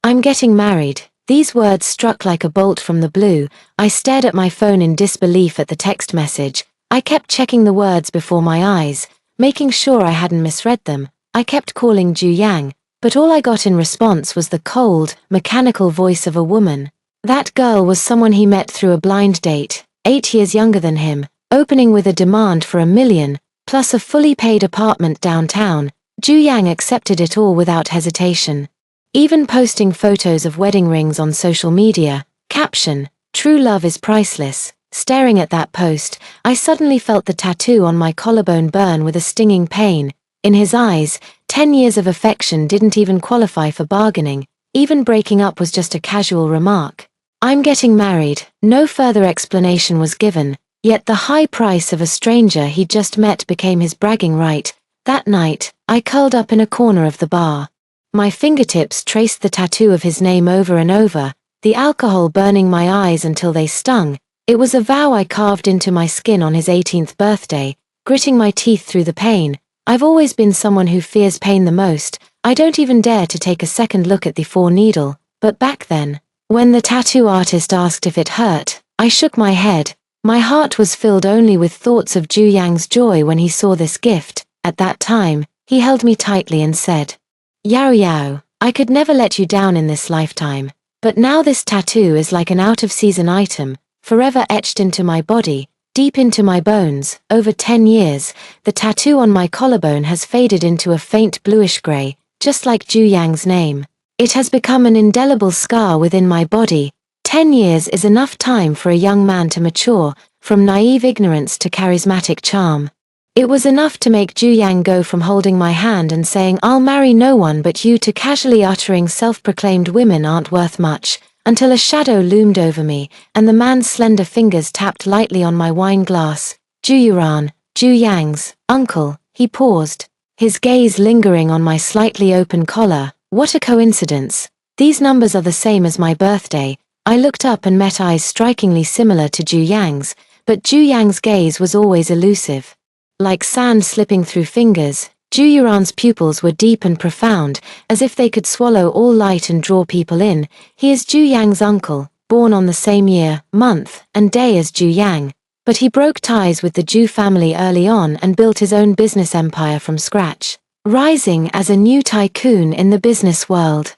I'm getting married." These words struck like a bolt from the blue. I stared at my phone in disbelief at the text message. I kept checking the words before my eyes, making sure I hadn't misread them. I kept calling Ju Yang, but all I got in response was the cold, mechanical voice of a woman. That girl was someone he met through a blind date, 8 years younger than him, opening with a demand for $1 million, plus a fully paid apartment downtown. Ju Yang accepted it all without hesitation. Even posting photos of wedding rings on social media. Caption: "True love is priceless." Staring at that post, I suddenly felt the tattoo on my collarbone burn with a stinging pain. In his eyes, 10 years of affection didn't even qualify for bargaining. Even breaking up was just a casual remark. "I'm getting married." No further explanation was given, yet the high price of a stranger he'd just met became his bragging right. That night, I curled up in a corner of the bar. My fingertips traced the tattoo of his name over and over, the alcohol burning my eyes until they stung. It was a vow I carved into my skin on his 18th birthday, gritting my teeth through the pain. I've always been someone who fears pain the most. I don't even dare to take a second look at the 4-needle, but back then, when the tattoo artist asked if it hurt, I shook my head. My heart was filled only with thoughts of Ju Yang's joy when he saw this gift. At that time, he held me tightly and said, "Yao Yao, I could never let you down in this lifetime. But now this tattoo is like an out-of-season item, forever etched into my body, deep into my bones." Over 10 years, the tattoo on my collarbone has faded into a faint bluish gray, just like Ju Yang's name. It has become an indelible scar within my body. 10 years is enough time for a young man to mature, from naive ignorance to charismatic charm. It was enough to make Ju Yang go from holding my hand and saying "I'll marry no one but you" to casually uttering self-proclaimed "women aren't worth much," until a shadow loomed over me, and the man's slender fingers tapped lightly on my wine glass. "Ju Yuran, Ju Yang's uncle." He paused, his gaze lingering on my slightly open collar. What a coincidence. These numbers are the same as my birthday. I looked up and met eyes strikingly similar to Ju Yang's, but Ju Yang's gaze was always elusive. Like sand slipping through fingers, Ju Yuran's pupils were deep and profound, as if they could swallow all light and draw people in. He is Ju Yang's uncle, born on the same year, month, and day as Ju Yang, but he broke ties with the Ju family early on and built his own business empire from scratch, rising as a new tycoon in the business world.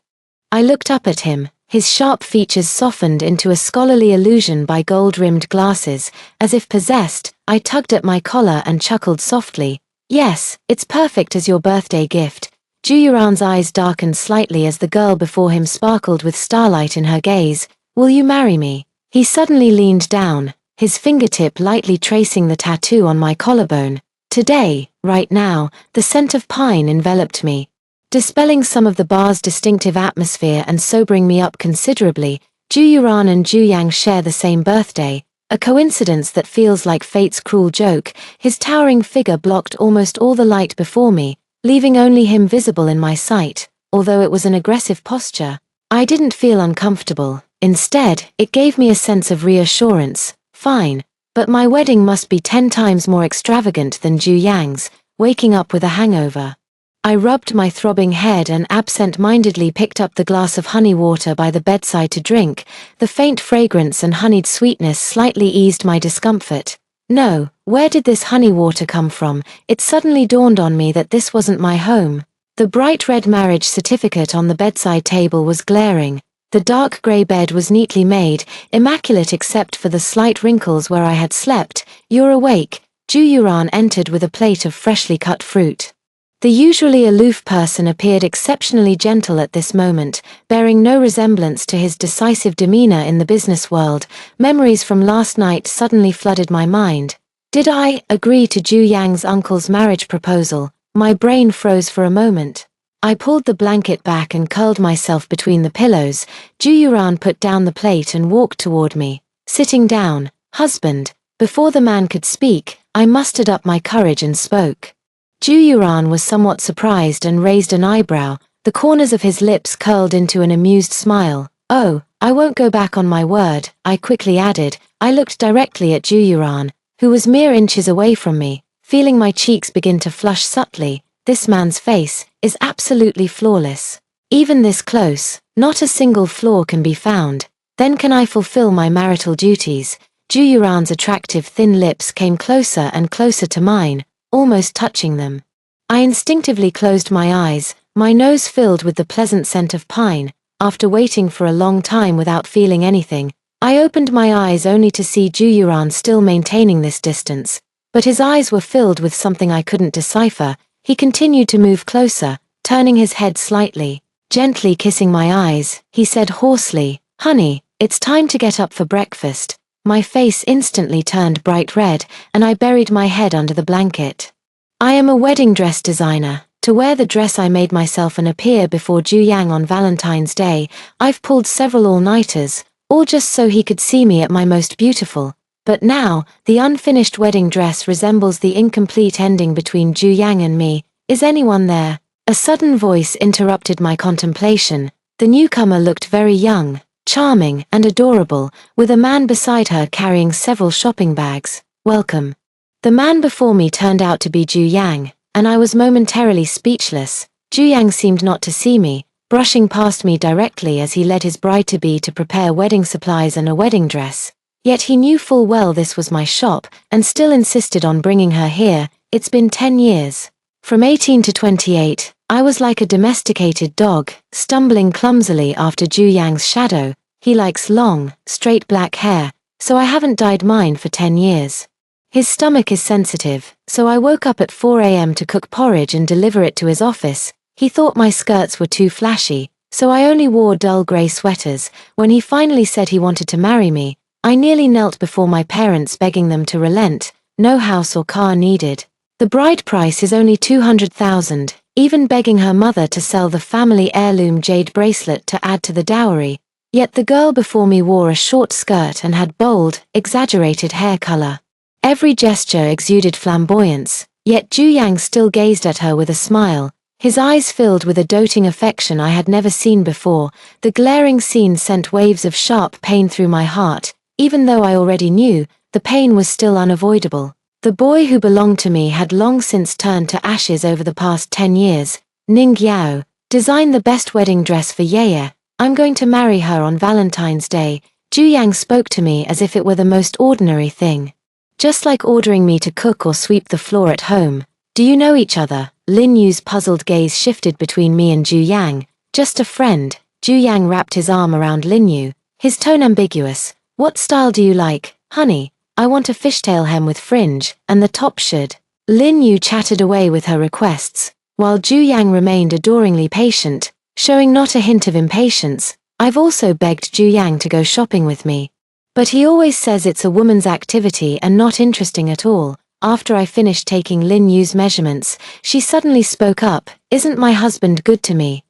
I looked up at him, his sharp features softened into a scholarly illusion by gold-rimmed glasses. As if possessed, I tugged at my collar and chuckled softly. "Yes, it's perfect as your birthday gift." Ju Yuran's eyes darkened slightly as the girl before him sparkled with starlight in her gaze. "Will you marry me?" He suddenly leaned down, his fingertip lightly tracing the tattoo on my collarbone. Today, right now, the scent of pine enveloped me, dispelling some of the bar's distinctive atmosphere and sobering me up considerably. Ju Yuran and Ju Yang share the same birthday, a coincidence that feels like fate's cruel joke. His towering figure blocked almost all the light before me, leaving only him visible in my sight. Although it was an aggressive posture, I didn't feel uncomfortable. Instead, it gave me a sense of reassurance. Fine, but my wedding must be 10 times more extravagant than Ju Yang's. Waking up with a hangover. I rubbed my throbbing head and absent-mindedly picked up the glass of honey water by the bedside to drink. The faint fragrance and honeyed sweetness slightly eased my discomfort. No, where did this honey water come from? It suddenly dawned on me that this wasn't my home. The bright red marriage certificate on the bedside table was glaring. The dark grey bed was neatly made, immaculate except for the slight wrinkles where I had slept. "You're awake." Ju Yuran entered with a plate of freshly cut fruit. The usually aloof person appeared exceptionally gentle at this moment, bearing no resemblance to his decisive demeanor in the business world. Memories from last night suddenly flooded my mind. Did I agree to Ju Yang's uncle's marriage proposal? My brain froze for a moment. I pulled the blanket back and curled myself between the pillows. Ju Yuran put down the plate and walked toward me. Sitting down, husband. Before the man could speak, I mustered up my courage and spoke. Ju Yuran was somewhat surprised and raised an eyebrow. The corners of his lips curled into an amused smile. Oh, I won't go back on my word, I quickly added. I looked directly at Ju Yuran, who was mere inches away from me, feeling my cheeks begin to flush subtly. This man's face is absolutely flawless. Even this close, not a single flaw can be found. Then can I fulfill my marital duties? Ju Yuran's attractive thin lips came closer and closer to mine, almost touching them. I instinctively closed my eyes, my nose filled with the pleasant scent of pine. After waiting for a long time without feeling anything, I opened my eyes only to see Ju Yuran still maintaining this distance. But his eyes were filled with something I couldn't decipher. He continued to move closer, turning his head slightly. Gently kissing my eyes, he said hoarsely, "Honey, it's time to get up for breakfast." My face instantly turned bright red, and I buried my head under the blanket. I am a wedding dress designer. To wear the dress I made myself and appear before Ju Yang on Valentine's Day. I've pulled several all-nighters, all just so he could see me at my most beautiful. But now, the unfinished wedding dress resembles the incomplete ending between Ju Yang and me. Is anyone there? A sudden voice interrupted my contemplation. The newcomer looked very young, charming, and adorable, with a man beside her carrying several shopping bags. Welcome. The man before me turned out to be Ju Yang, and I was momentarily speechless. Ju Yang seemed not to see me, brushing past me directly as he led his bride-to-be to prepare wedding supplies and a wedding dress. Yet he knew full well this was my shop, and still insisted on bringing her here. It's been 10 years. From 18 to 28, I was like a domesticated dog, stumbling clumsily after Ju Yang's shadow. He likes long, straight black hair, so I haven't dyed mine for 10 years. His stomach is sensitive, so I woke up at 4 a.m. to cook porridge and deliver it to his office. He thought my skirts were too flashy, so I only wore dull grey sweaters. When he finally said he wanted to marry me, I nearly knelt before my parents begging them to relent. No house or car needed. The bride price is only 200,000, even begging her mother to sell the family heirloom jade bracelet to add to the dowry. Yet the girl before me wore a short skirt and had bold, exaggerated hair color. Every gesture exuded flamboyance, yet Ju Yang still gazed at her with a smile, his eyes filled with a doting affection I had never seen before. The glaring scene sent waves of sharp pain through my heart. Even though I already knew, the pain was still unavoidable. The boy who belonged to me had long since turned to ashes over the past 10 years. Ning Yao, design the best wedding dress for Yeye. I'm going to marry her on Valentine's Day. Ju Yang spoke to me as if it were the most ordinary thing. Just like ordering me to cook or sweep the floor at home. Do you know each other? Lin Yu's puzzled gaze shifted between me and Ju Yang. Just a friend. Ju Yang wrapped his arm around Lin Yu, his tone ambiguous. What style do you like, honey? I want a fishtail hem with fringe, and the top should. Lin Yu chatted away with her requests, while Ju Yang remained adoringly patient, showing not a hint of impatience. I've also begged Ju Yang to go shopping with me. But he always says it's a woman's activity and not interesting at all. After I finished taking Lin Yu's measurements, she suddenly spoke up. Isn't my husband good to me?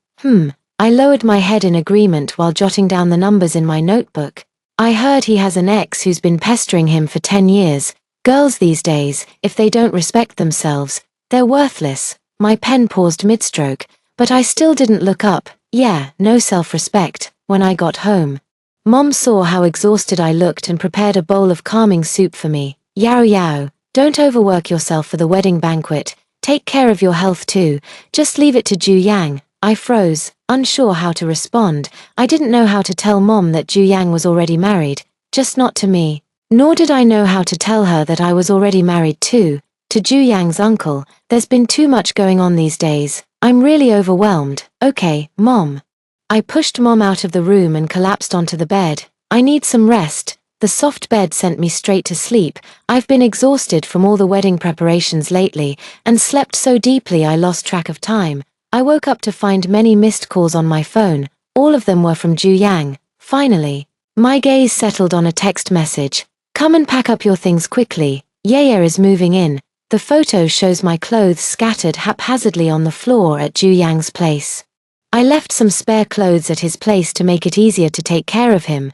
I lowered my head in agreement while jotting down the numbers in my notebook. I heard he has an ex who's been pestering him for 10 years. Girls these days, if they don't respect themselves, they're worthless. My pen paused mid-stroke, but I still didn't look up. Yeah, no self-respect. When I got home, Mom saw how exhausted I looked and prepared a bowl of calming soup for me. Yao Yao, don't overwork yourself for the wedding banquet. Take care of your health too. Just leave it to Ju Yang. I froze, unsure how to respond. I didn't know how to tell Mom that Ju Yang was already married, just not to me. Nor did I know how to tell her that I was already married too, to Ju Yang's uncle. There's been too much going on these days. I'm really overwhelmed. Okay, Mom. I pushed Mom out of the room and collapsed onto the bed. I need some rest. The soft bed sent me straight to sleep. I've been exhausted from all the wedding preparations lately, and slept so deeply I lost track of time. I woke up to find many missed calls on my phone. All of them were from Ju Yang. Finally, my gaze settled on a text message. Come and pack up your things quickly. Yaya is moving in. The photo shows my clothes scattered haphazardly on the floor at Ju Yang's place. I left some spare clothes at his place to make it easier to take care of him.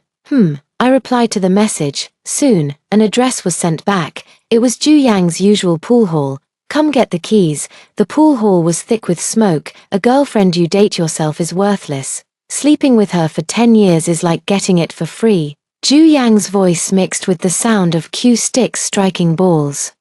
I replied to the message. Soon, an address was sent back. It was Ju Yang's usual pool hall. Come get the keys. The pool hall was thick with smoke. A girlfriend you date yourself is worthless. Sleeping with her for 10 years is like getting it for free. Ju Yang's voice mixed with the sound of cue sticks striking balls.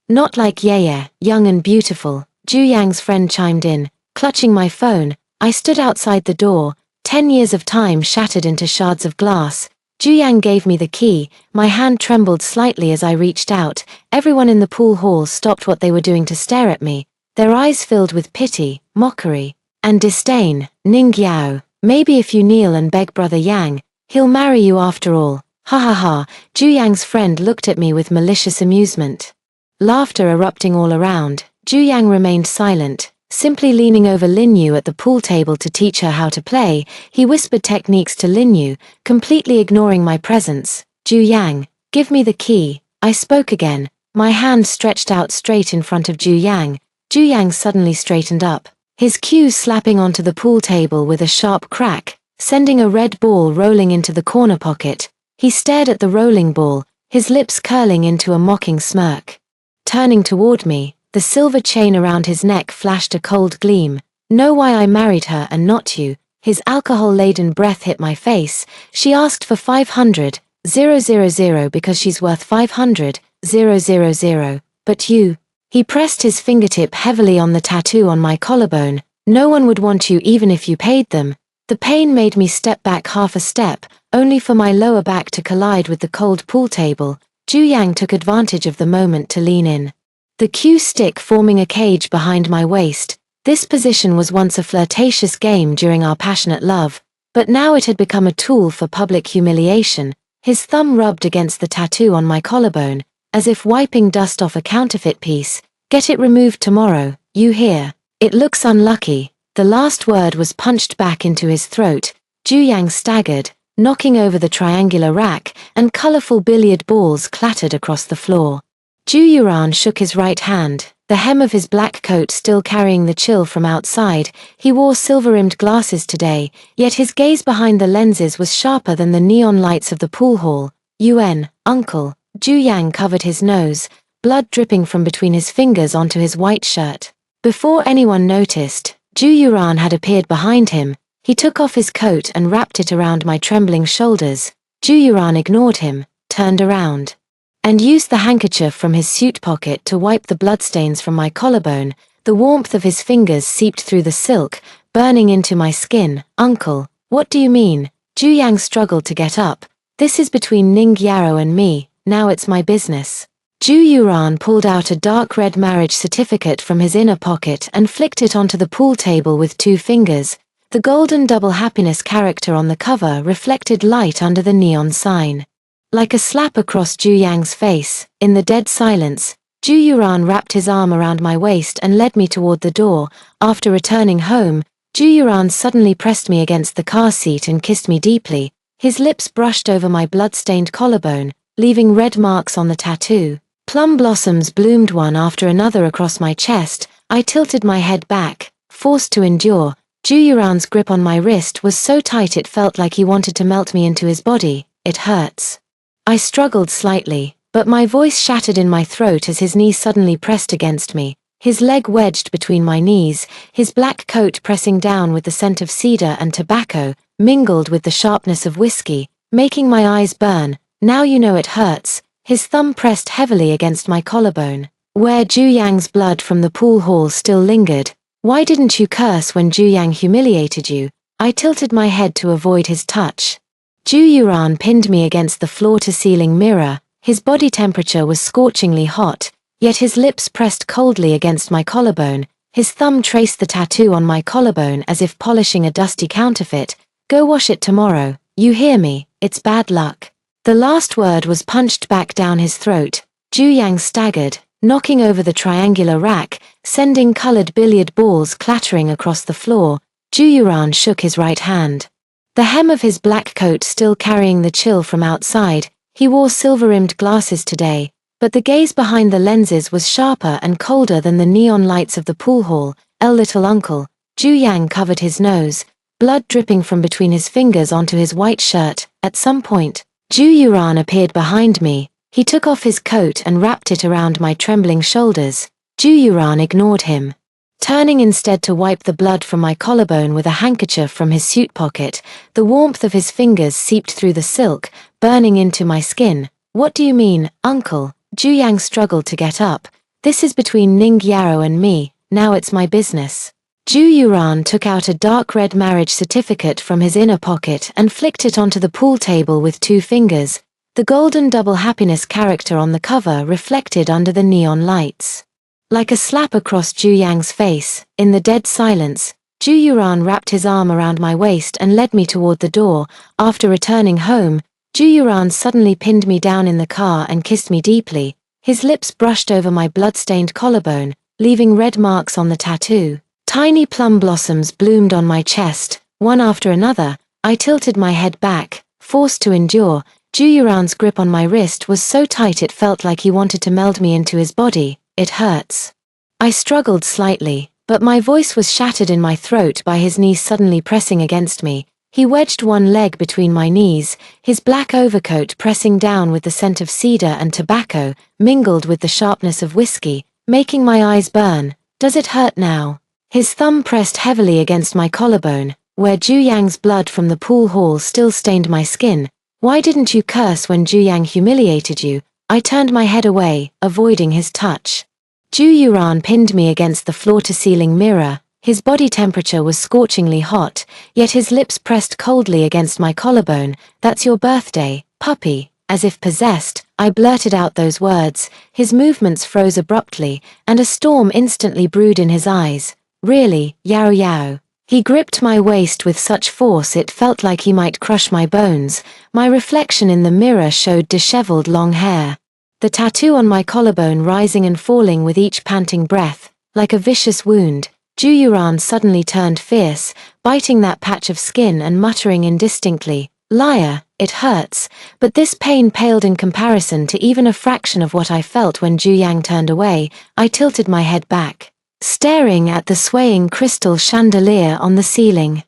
Not like Yaya, young and beautiful, Ju Yang's friend chimed in. Clutching my phone, I stood outside the door. 10 years of time shattered into shards of glass. Ju Yang gave me the key. My hand trembled slightly as I reached out. Everyone in the pool hall stopped what they were doing to stare at me, their eyes filled with pity, mockery, and disdain. Ning Yao, maybe if you kneel and beg Brother Yang, he'll marry you after all. Ha ha ha. Ju Yang's friend looked at me with malicious amusement. Laughter erupting all around. Ju Yang remained silent, simply leaning over Lin Yu at the pool table to teach her how to play. He whispered techniques to Lin Yu, completely ignoring my presence. Ju Yang, give me the key. I spoke again, my hand stretched out straight in front of Ju Yang. Ju Yang suddenly straightened up, his cues slapping onto the pool table with a sharp crack, sending a red ball rolling into the corner pocket. He stared at the rolling ball, his lips curling into a mocking smirk. Turning toward me, the silver chain around his neck flashed a cold gleam. Know why I married her and not you? His alcohol-laden breath hit my face. She asked for 500,000 because she's worth 500,000. But you. He pressed his fingertip heavily on the tattoo on my collarbone. No one would want you even if you paid them. The pain made me step back half a step, only for my lower back to collide with the cold pool table. Ju Yang took advantage of the moment to lean in, the cue stick forming a cage behind my waist. This position was once a flirtatious game during our passionate love, but now it had become a tool for public humiliation. His thumb rubbed against the tattoo on my collarbone, as if wiping dust off a counterfeit piece. Get it removed tomorrow, you hear? It looks unlucky. The last word was punched back into his throat. Ju Yang staggered, knocking over the triangular rack, and colorful billiard balls clattered across the floor. Ju Yuran shook his right hand, the hem of his black coat still carrying the chill from outside. He wore silver-rimmed glasses today, yet his gaze behind the lenses was sharper than the neon lights of the pool hall. Yuan, uncle. Ju Yang covered his nose, blood dripping from between his fingers onto his white shirt. Before anyone noticed, Ju Yuran had appeared behind him. He took off his coat and wrapped it around my trembling shoulders. Ju Yuran ignored him, turned around, and used the handkerchief from his suit pocket to wipe the bloodstains from my collarbone. The warmth of his fingers seeped through the silk, burning into my skin. Uncle, what do you mean? Ju Yang struggled to get up. This is between Ning Yao and me, now it's my business. Ju Yuran pulled out a dark red marriage certificate from his inner pocket and flicked it onto the pool table with 2 fingers. The golden double happiness character on the cover reflected light under the neon sign. Like a slap across Ju Yang's face, in the dead silence, Ju Yuran wrapped his arm around my waist and led me toward the door. After returning home, Ju Yuran suddenly pressed me against the car seat and kissed me deeply. His lips brushed over my blood-stained collarbone, leaving red marks on the tattoo. Plum blossoms bloomed one after another across my chest. I tilted my head back, forced to endure. Ju Yuran's grip on my wrist was so tight it felt like he wanted to melt me into his body. It hurts. I struggled slightly, but my voice shattered in my throat as his knee suddenly pressed against me, his leg wedged between my knees, his black coat pressing down with the scent of cedar and tobacco, mingled with the sharpness of whiskey, making my eyes burn. Now you know it hurts. His thumb pressed heavily against my collarbone, where Ju Yang's blood from the pool hall still lingered. Why didn't you curse when Ju Yang humiliated you? I tilted my head to avoid his touch. Ju Yuran pinned me against the floor-to-ceiling mirror. His body temperature was scorchingly hot, yet his lips pressed coldly against my collarbone. His thumb traced the tattoo on my collarbone as if polishing a dusty counterfeit. Go wash it tomorrow, you hear me, it's bad luck. The last word was punched back down his throat. Ju Yang staggered, knocking over the triangular rack, sending colored billiard balls clattering across the floor. Ju Yuran shook his right hand. The hem of his black coat still carrying the chill from outside. He wore silver-rimmed glasses today, but the gaze behind the lenses was sharper and colder than the neon lights of the pool hall. Little uncle. Ju Yang covered his nose, blood dripping from between his fingers onto his white shirt. At some point, Ju Yuran appeared behind me. He took off his coat and wrapped it around my trembling shoulders. Ju Yuran ignored him, turning instead to wipe the blood from my collarbone with a handkerchief from his suit pocket. The warmth of his fingers seeped through the silk, burning into my skin. What do you mean, uncle? Ju Yang struggled to get up. This is between Ning Yaro and me, now it's my business. Ju Yuran took out a dark red marriage certificate from his inner pocket and flicked it onto the pool table with 2 fingers. The golden double happiness character on the cover reflected under the neon lights. Like a slap across Ju Yang's face, in the dead silence, Ju Yuran wrapped his arm around my waist and led me toward the door. After returning home, Ju Yuran suddenly pinned me down in the car and kissed me deeply. His lips brushed over my blood-stained collarbone, leaving red marks on the tattoo. Tiny plum blossoms bloomed on my chest, one after another. I tilted my head back, forced to endure. Ju Yuran's grip on my wrist was so tight it felt like he wanted to meld me into his body. It hurts. I struggled slightly, but my voice was shattered in my throat by his knees suddenly pressing against me. He wedged one leg between my knees, his black overcoat pressing down with the scent of cedar and tobacco, mingled with the sharpness of whiskey, making my eyes burn. Does it hurt now? His thumb pressed heavily against my collarbone, where Ju Yang's blood from the pool hall still stained my skin. Why didn't you curse when Ju Yang humiliated you? I turned my head away, avoiding his touch. Ju Yuran pinned me against the floor-to-ceiling mirror. His body temperature was scorchingly hot, yet his lips pressed coldly against my collarbone. That's your birthday, puppy. As if possessed, I blurted out those words. His movements froze abruptly, and a storm instantly brewed in his eyes. Really, Yao Yao. He gripped my waist with such force it felt like he might crush my bones. My reflection in the mirror showed disheveled long hair. The tattoo on my collarbone rising and falling with each panting breath, like a vicious wound. Ju Yuran suddenly turned fierce, biting that patch of skin and muttering indistinctly, "Liar, it hurts," but this pain paled in comparison to even a fraction of what I felt when Ju Yang turned away. I tilted my head back, staring at the swaying crystal chandelier on the ceiling.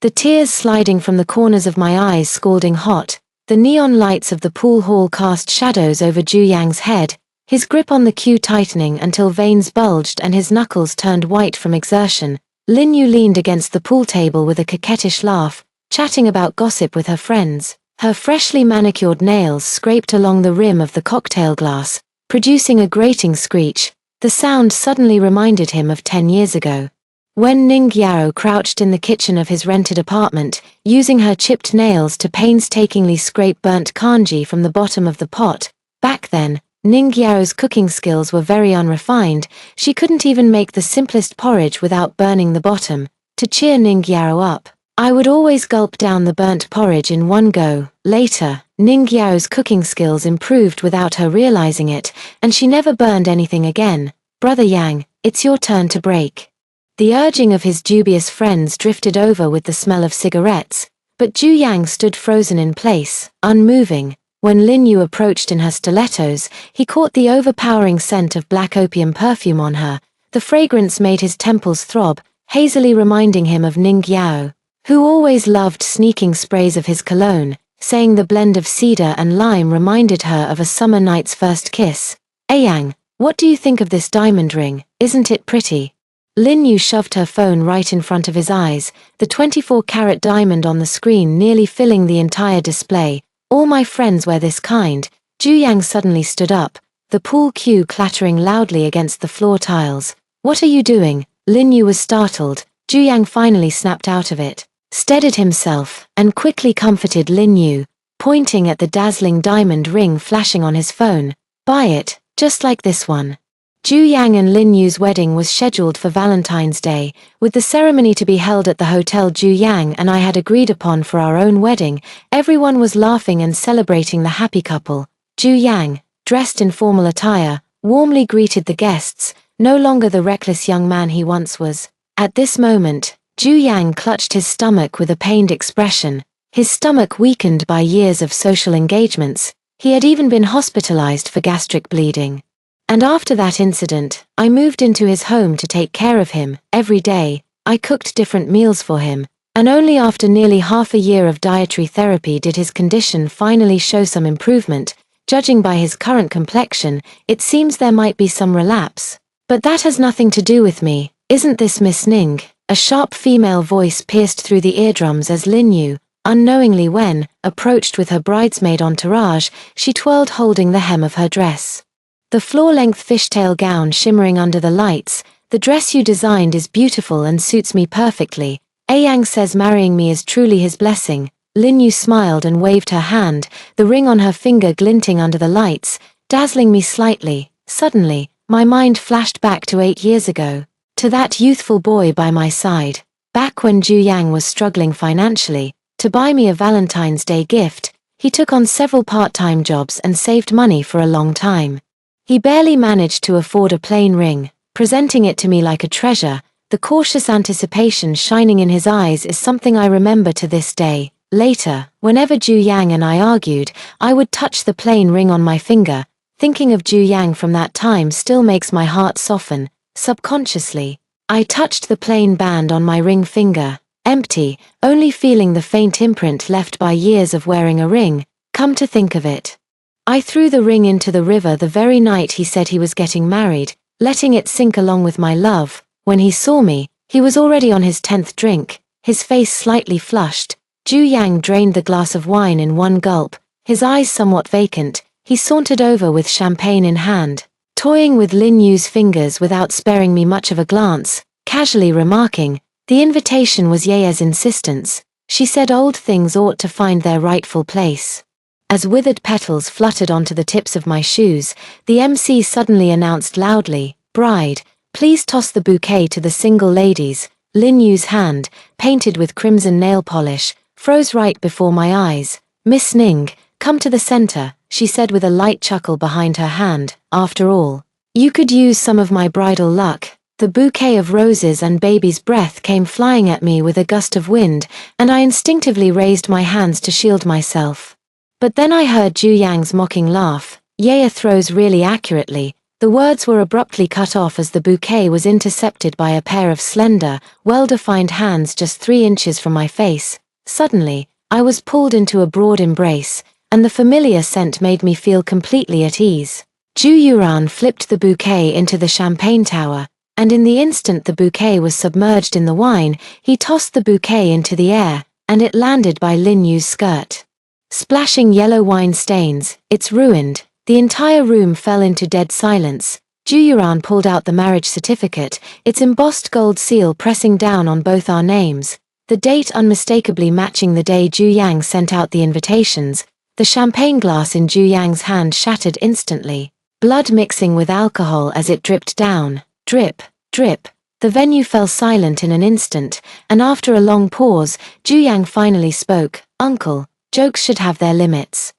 The tears sliding from the corners of my eyes scalding hot. The neon lights of the pool hall cast shadows over Ju Yang's head, his grip on the cue tightening until veins bulged and his knuckles turned white from exertion. Lin Yu leaned against the pool table with a coquettish laugh, chatting about gossip with her friends. Her freshly manicured nails scraped along the rim of the cocktail glass, producing a grating screech. The sound suddenly reminded him of 10 years ago, when Ning Yaro crouched in the kitchen of his rented apartment, using her chipped nails to painstakingly scrape burnt kanji from the bottom of the pot. Back then, Ning Yaro's cooking skills were very unrefined. She couldn't even make the simplest porridge without burning the bottom. To cheer Ning Yaro up, I would always gulp down the burnt porridge in one go. Later, Ning Yao's cooking skills improved without her realizing it, and she never burned anything again. Brother Yang, it's your turn to break. The urging of his dubious friends drifted over with the smell of cigarettes, but Ju Yang stood frozen in place, unmoving. When Lin Yu approached in her stilettos, he caught the overpowering scent of black opium perfume on her. The fragrance made his temples throb, hazily reminding him of Ning Yao, who always loved sneaking sprays of his cologne, saying the blend of cedar and lime reminded her of a summer night's first kiss. Yang, what do you think of this diamond ring? Isn't it pretty? Lin Yu shoved her phone right in front of his eyes, the 24-carat diamond on the screen nearly filling the entire display. All my friends wear this kind. Ju Yang suddenly stood up, the pool cue clattering loudly against the floor tiles. What are you doing? Lin Yu was startled. Ju Yang finally snapped out of it, steadied himself, and quickly comforted Lin Yu, pointing at the dazzling diamond ring flashing on his phone. Buy it, just like this one. Ju Yang and Lin Yu's wedding was scheduled for Valentine's Day, with the ceremony to be held at the hotel Ju Yang and I had agreed upon for our own wedding. Everyone was laughing and celebrating the happy couple. Ju Yang, dressed in formal attire, warmly greeted the guests, no longer the reckless young man he once was. At this moment, Ju Yang clutched his stomach with a pained expression, his stomach weakened by years of social engagements. He had even been hospitalized for gastric bleeding. And after that incident, I moved into his home to take care of him. Every day, I cooked different meals for him, and only after nearly half a year of dietary therapy did his condition finally show some improvement. Judging by his current complexion, it seems there might be some relapse. But that has nothing to do with me, isn't this Miss Ning? A sharp female voice pierced through the eardrums as Lin Yu, unknowingly when, approached with her bridesmaid entourage, she twirled holding the hem of her dress. The floor-length fishtail gown shimmering under the lights, the dress you designed is beautiful and suits me perfectly. Yang says marrying me is truly his blessing. Lin Yu smiled and waved her hand, the ring on her finger glinting under the lights, dazzling me slightly. Suddenly, my mind flashed back to 8 years ago, to that youthful boy by my side, back when Ju Yang was struggling financially. To buy me a Valentine's Day gift, he took on several part-time jobs and saved money for a long time. He barely managed to afford a plain ring, presenting it to me like a treasure. The cautious anticipation shining in his eyes is something I remember to this day. Later, whenever Ju Yang and I argued, I would touch the plain ring on my finger. Thinking of Ju Yang from that time still makes my heart soften. Subconsciously, I touched the plain band on my ring finger, empty, only feeling the faint imprint left by years of wearing a ring. Come to think of it, I threw the ring into the river the very night he said he was getting married, letting it sink along with my love. When he saw me, he was already on his 10th drink, his face slightly flushed. Ju Yang drained the glass of wine in one gulp, his eyes somewhat vacant. He sauntered over with champagne in hand, toying with Lin Yu's fingers without sparing me much of a glance, casually remarking, "The invitation was Ye's insistence. She said old things ought to find their rightful place." As withered petals fluttered onto the tips of my shoes, the MC suddenly announced loudly, "Bride, please toss the bouquet to the single ladies." Lin Yu's hand, painted with crimson nail polish, froze right before my eyes. "Miss Ning, come to the center," she said with a light chuckle behind her hand. "After all, you could use some of my bridal luck." The bouquet of roses and baby's breath came flying at me with a gust of wind, and I instinctively raised my hands to shield myself. But then I heard Ju Yang's mocking laugh. "Ye throws really accurately." The words were abruptly cut off as the bouquet was intercepted by a pair of slender, well-defined hands just 3 inches from my face. Suddenly, I was pulled into a broad embrace, and the familiar scent made me feel completely at ease. Ju Yuran flipped the bouquet into the champagne tower, and in the instant the bouquet was submerged in the wine, he tossed the bouquet into the air, and it landed by Lin Yu's skirt. Splashing yellow wine stains, "It's ruined." The entire room fell into dead silence. Ju Yuran pulled out the marriage certificate, its embossed gold seal pressing down on both our names, the date unmistakably matching the day Ju Yang sent out the invitations. The champagne glass in Ju Yang's hand shattered instantly, blood mixing with alcohol as it dripped down. Drip, drip. The venue fell silent in an instant, and after a long pause, Ju Yang finally spoke. "Uncle, jokes should have their limits."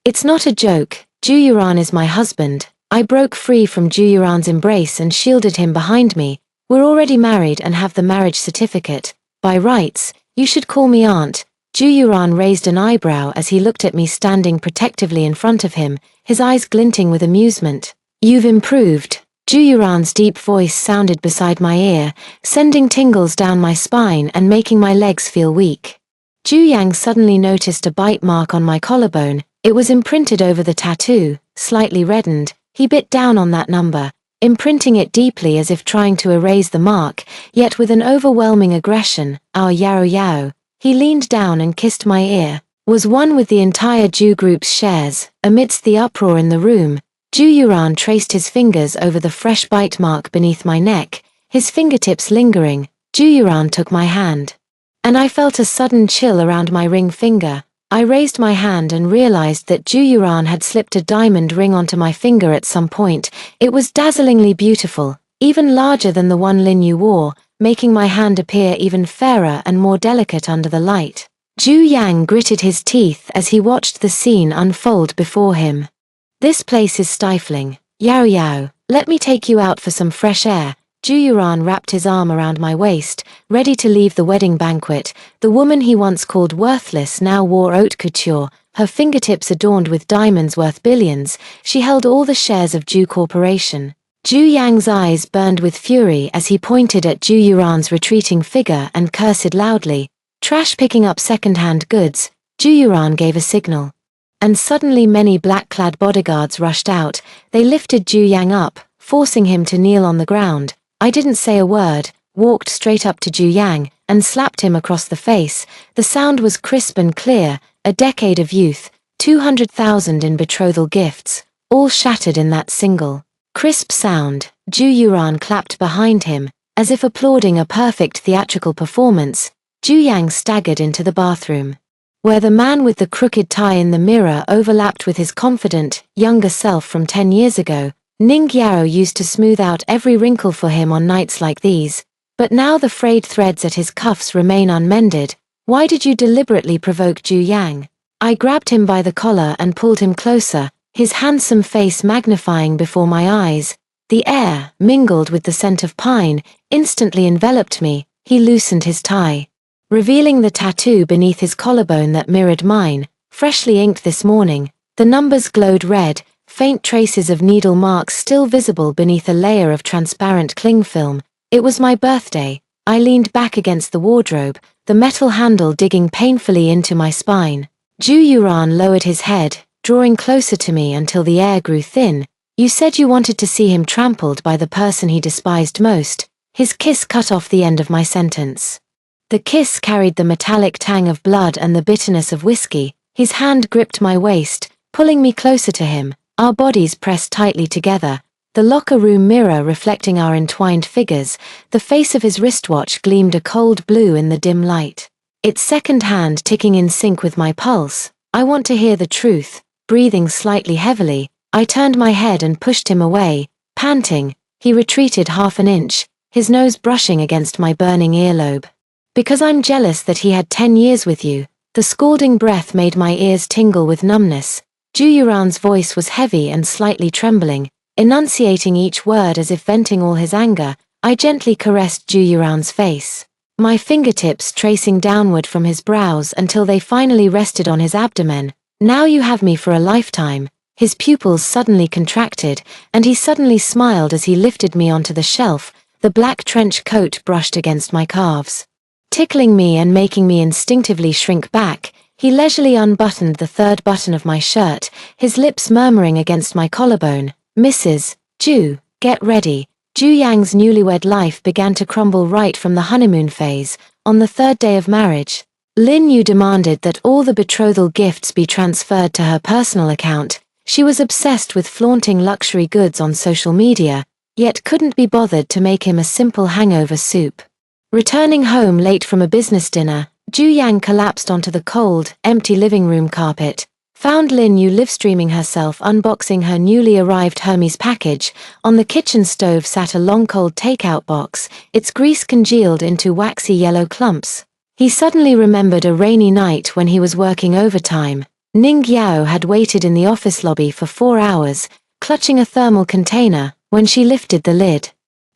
"It's not a joke. Ju Yuran is my husband." I broke free from Ju Yuran's embrace and shielded him behind me. "We're already married and have the marriage certificate. By rights, you should call me aunt." Ju Yuran raised an eyebrow as he looked at me standing protectively in front of him, his eyes glinting with amusement. "You've improved." Ju Yuran's deep voice sounded beside my ear, sending tingles down my spine and making my legs feel weak. Ju Yang suddenly noticed a bite mark on my collarbone. It was imprinted over the tattoo, slightly reddened. He bit down on that number, imprinting it deeply as if trying to erase the mark, yet with an overwhelming aggression. "Our Yao Yao." He leaned down and kissed my ear. "Was one with the entire Ju group's shares." Amidst the uproar in the room, Ju Yuran traced his fingers over the fresh bite mark beneath my neck, his fingertips lingering. Ju Yuran took my hand, and I felt a sudden chill around my ring finger. I raised my hand and realized that Ju Yuran had slipped a diamond ring onto my finger at some point. It was dazzlingly beautiful, even larger than the one Lin Yu wore, making my hand appear even fairer and more delicate under the light. Ju Yang gritted his teeth as he watched the scene unfold before him. This place is stifling. Yao Yao, let me take you out for some fresh air. Ju Yuran wrapped his arm around my waist, ready to leave the wedding banquet. The woman he once called worthless now wore haute couture, her fingertips adorned with diamonds worth billions. She held all the shares of Ju Corporation. Ju Yang's eyes burned with fury as he pointed at Ju Yuran's retreating figure and cursed loudly. Trash picking up second-hand goods, Ju Yuran gave a signal. And suddenly many black-clad bodyguards rushed out. They lifted Ju Yang up, forcing him to kneel on the ground. I didn't say a word, walked straight up to Ju Yang, and slapped him across the face. The sound was crisp and clear, a decade of youth, 200,000 in betrothal gifts, all shattered in that single, crisp sound. Ju Yuran clapped behind him, as if applauding a perfect theatrical performance. Ju Yang staggered into the bathroom, where the man with the crooked tie in the mirror overlapped with his confident, younger self from 10 years ago. Ning Yao used to smooth out every wrinkle for him on nights like these, but now the frayed threads at his cuffs remain unmended. Why did you deliberately provoke Ju Yang? I grabbed him by the collar and pulled him closer, his handsome face magnifying before my eyes. The air, mingled with the scent of pine, instantly enveloped me. He loosened his tie, revealing the tattoo beneath his collarbone that mirrored mine, freshly inked this morning. The numbers glowed red, faint traces of needle marks still visible beneath a layer of transparent cling film. It was my birthday. I leaned back against the wardrobe, the metal handle digging painfully into my spine. Ju Yuran lowered his head, drawing closer to me until the air grew thin. You said you wanted to see him trampled by the person he despised most. His kiss cut off the end of my sentence. The kiss carried the metallic tang of blood and the bitterness of whiskey. His hand gripped my waist, pulling me closer to him, our bodies pressed tightly together, the locker room mirror reflecting our entwined figures. The face of his wristwatch gleamed a cold blue in the dim light, its second hand ticking in sync with my pulse. I want to hear the truth. Breathing slightly heavily, I turned my head and pushed him away, panting. He retreated half an inch, his nose brushing against my burning earlobe. Because I'm jealous that he had 10 years with you. The scalding breath made my ears tingle with numbness. Ju Yuran's voice was heavy and slightly trembling, enunciating each word as if venting all his anger. I gently caressed Ju Yuran's face, my fingertips tracing downward from his brows until they finally rested on his abdomen. Now you have me for a lifetime. His pupils suddenly contracted, and he suddenly smiled as he lifted me onto the shelf. The black trench coat brushed against my calves, tickling me and making me instinctively shrink back. He leisurely unbuttoned the third button of my shirt, his lips murmuring against my collarbone. Mrs. Ju, get ready. Ju Yang's newlywed life began to crumble right from the honeymoon phase. On the third day of marriage, Lin Yu demanded that all the betrothal gifts be transferred to her personal account. She was obsessed with flaunting luxury goods on social media, yet couldn't be bothered to make him a simple hangover soup. Returning home late from a business dinner, Ju Yang collapsed onto the cold, empty living room carpet, found Lin Yu livestreaming herself unboxing her newly arrived Hermes package. On the kitchen stove sat a long cold takeout box, its grease congealed into waxy yellow clumps. He suddenly remembered a rainy night when he was working overtime. Ning Yao had waited in the office lobby for 4 hours, clutching a thermal container. When she lifted the lid,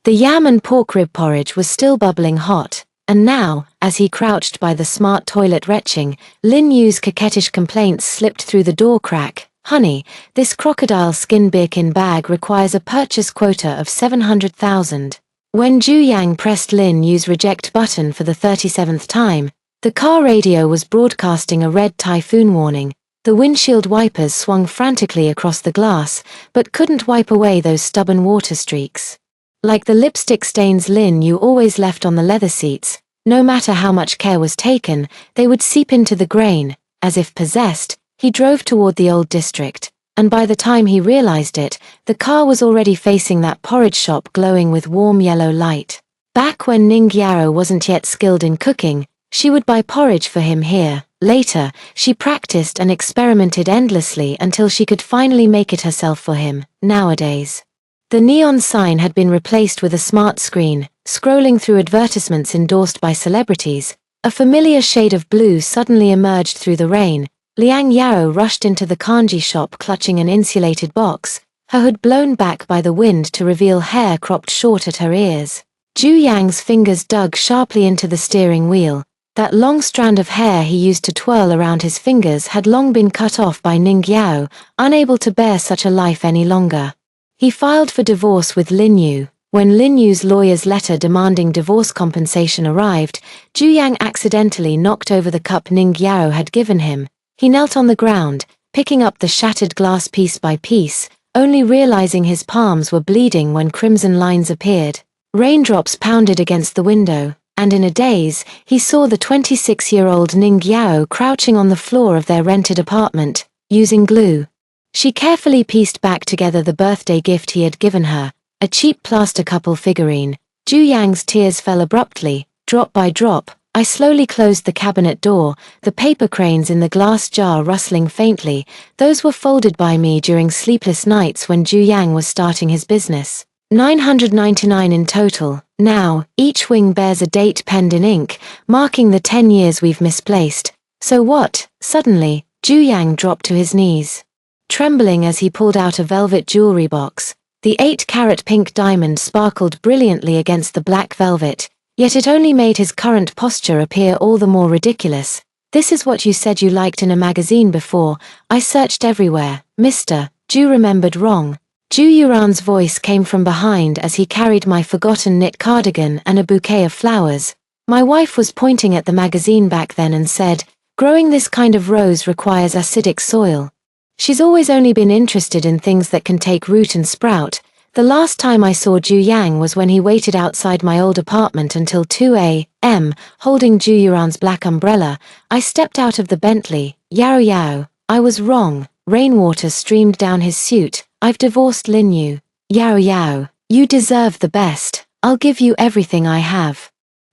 the yam and pork rib porridge was still bubbling hot, and now, as he crouched by the smart toilet retching, Lin Yu's coquettish complaints slipped through the door crack. Honey, this crocodile skin Birkin bag requires a purchase quota of 700,000. When Ju Yang pressed Lin Yu's reject button for the 37th time, the car radio was broadcasting a red typhoon warning. The windshield wipers swung frantically across the glass, but couldn't wipe away those stubborn water streaks. Like the lipstick stains Lin Yu always left on the leather seats, no matter how much care was taken, they would seep into the grain. As if possessed, he drove toward the old district, and by the time he realized it, the car was already facing that porridge shop glowing with warm yellow light. Back when Ning Yao wasn't yet skilled in cooking, She would buy porridge for him here. Later, she practiced and experimented endlessly until she could finally make it herself for him. Nowadays, the neon sign had been replaced with a smart screen. Scrolling through advertisements endorsed by celebrities, a familiar shade of blue suddenly emerged through the rain. Liang Yao rushed into the kanji shop clutching an insulated box, her hood blown back by the wind to reveal hair cropped short at her ears. Zhu Yang's fingers dug sharply into the steering wheel. That long strand of hair he used to twirl around his fingers had long been cut off by Ning Yao, unable to bear such a life any longer. He filed for divorce with Lin Yu. When Lin Yu's lawyer's letter demanding divorce compensation arrived, Zhu Yang accidentally knocked over the cup Ning Yao had given him. He knelt on the ground, picking up the shattered glass piece by piece, only realizing his palms were bleeding when crimson lines appeared. Raindrops pounded against the window, and in a daze, he saw the 26-year-old Ning Yao crouching on the floor of their rented apartment, using glue. She carefully pieced back together the birthday gift he had given her, a cheap plaster couple figurine. Zhu Yang's tears fell abruptly, drop by drop. I slowly closed the cabinet door, the paper cranes in the glass jar rustling faintly. Those were folded by me during sleepless nights when Zhu Yang was starting his business. 999 in total. Now, each wing bears a date penned in ink, marking the 10 years we've misplaced. So what? Suddenly, Zhu Yang dropped to his knees. Trembling as he pulled out a velvet jewelry box, the 8-carat pink diamond sparkled brilliantly against the black velvet, yet it only made his current posture appear all the more ridiculous. This is what you said you liked in a magazine before. I searched everywhere, Mr. Zhu remembered wrong. Zhu Yuran's voice came from behind as he carried my forgotten knit cardigan and a bouquet of flowers. My wife was pointing at the magazine back then and said, growing this kind of rose requires acidic soil. She's always only been interested in things that can take root and sprout. The last time I saw Zhu Yang was when he waited outside my old apartment until 2 a.m., holding Zhu Yuran's black umbrella. I stepped out of the Bentley. Yao Yao. I was wrong. Rainwater streamed down his suit. I've divorced Lin Yu. Yao Yao. You deserve the best. I'll give you everything I have.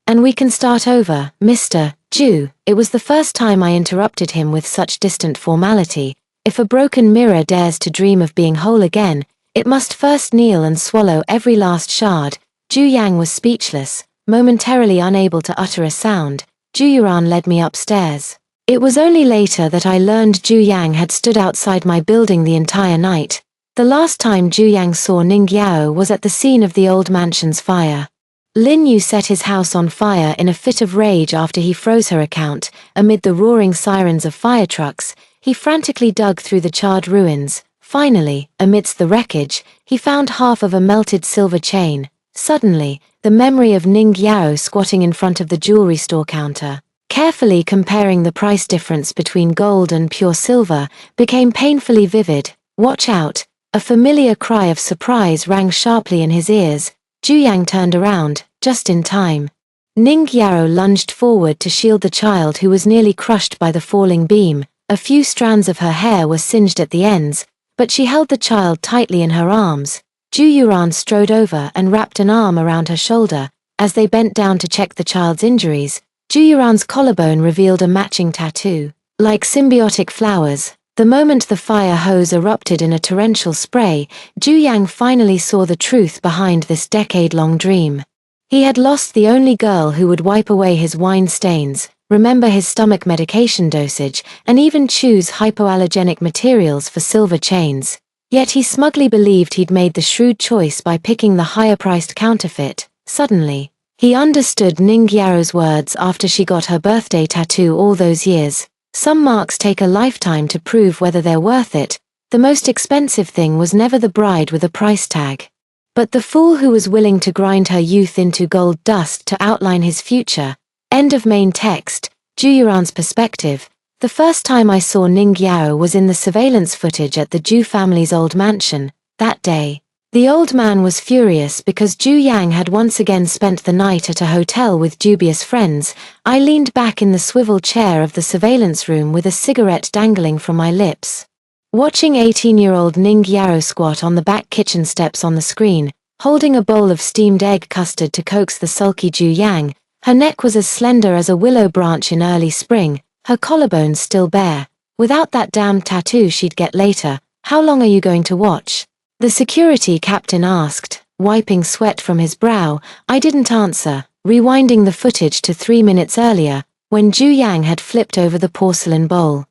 And we can start over, Mr. Zhu. It was the first time I interrupted him with such distant formality. If a broken mirror dares to dream of being whole again, it must first kneel and swallow every last shard. Zhu Yang was speechless, momentarily unable to utter a sound. Zhu Yuran led me upstairs. It was only later that I learned Zhu Yang had stood outside my building the entire night. The last time Zhu Yang saw Ning Yao was at the scene of the old mansion's fire. Lin Yu set his house on fire in a fit of rage after he froze her account. Amid the roaring sirens of fire trucks, he frantically dug through the charred ruins. Finally, amidst the wreckage, he found half of a melted silver chain. Suddenly, the memory of Ning Yao squatting in front of the jewelry store counter, carefully comparing the price difference between gold and pure silver, became painfully vivid. Watch out! A familiar cry of surprise rang sharply in his ears. Zhu Yang turned around, just in time. Ning Yao lunged forward to shield the child who was nearly crushed by the falling beam. A few strands of her hair were singed at the ends, but she held the child tightly in her arms. Zhu Yuran strode over and wrapped an arm around her shoulder. As they bent down to check the child's injuries, Zhu Yuran's collarbone revealed a matching tattoo. Like symbiotic flowers, the moment the fire hose erupted in a torrential spray, Zhu Yang finally saw the truth behind this decade-long dream. He had lost the only girl who would wipe away his wine stains, remember his stomach medication dosage, and even choose hypoallergenic materials for silver chains. Yet he smugly believed he'd made the shrewd choice by picking the higher-priced counterfeit. Suddenly, he understood Ning Yao's words after she got her birthday tattoo all those years. Some marks take a lifetime to prove whether they're worth it. The most expensive thing was never the bride with a price tag, but the fool who was willing to grind her youth into gold dust to outline his future. End of main text. Zhu Yuran's perspective. The first time I saw Ning Yao was in the surveillance footage at the Zhu family's old mansion. That day, the old man was furious because Zhu Yang had once again spent the night at a hotel with dubious friends. I leaned back in the swivel chair of the surveillance room with a cigarette dangling from my lips, watching 18-year-old Ning Yao squat on the back kitchen steps on the screen, holding a bowl of steamed egg custard to coax the sulky Zhu Yang. Her neck was as slender as a willow branch in early spring, her collarbones still bare. Without that damned tattoo she'd get later, how long are you going to watch? The security captain asked, wiping sweat from his brow. I didn't answer, rewinding the footage to 3 minutes earlier, when Ju Yang had flipped over the porcelain bowl.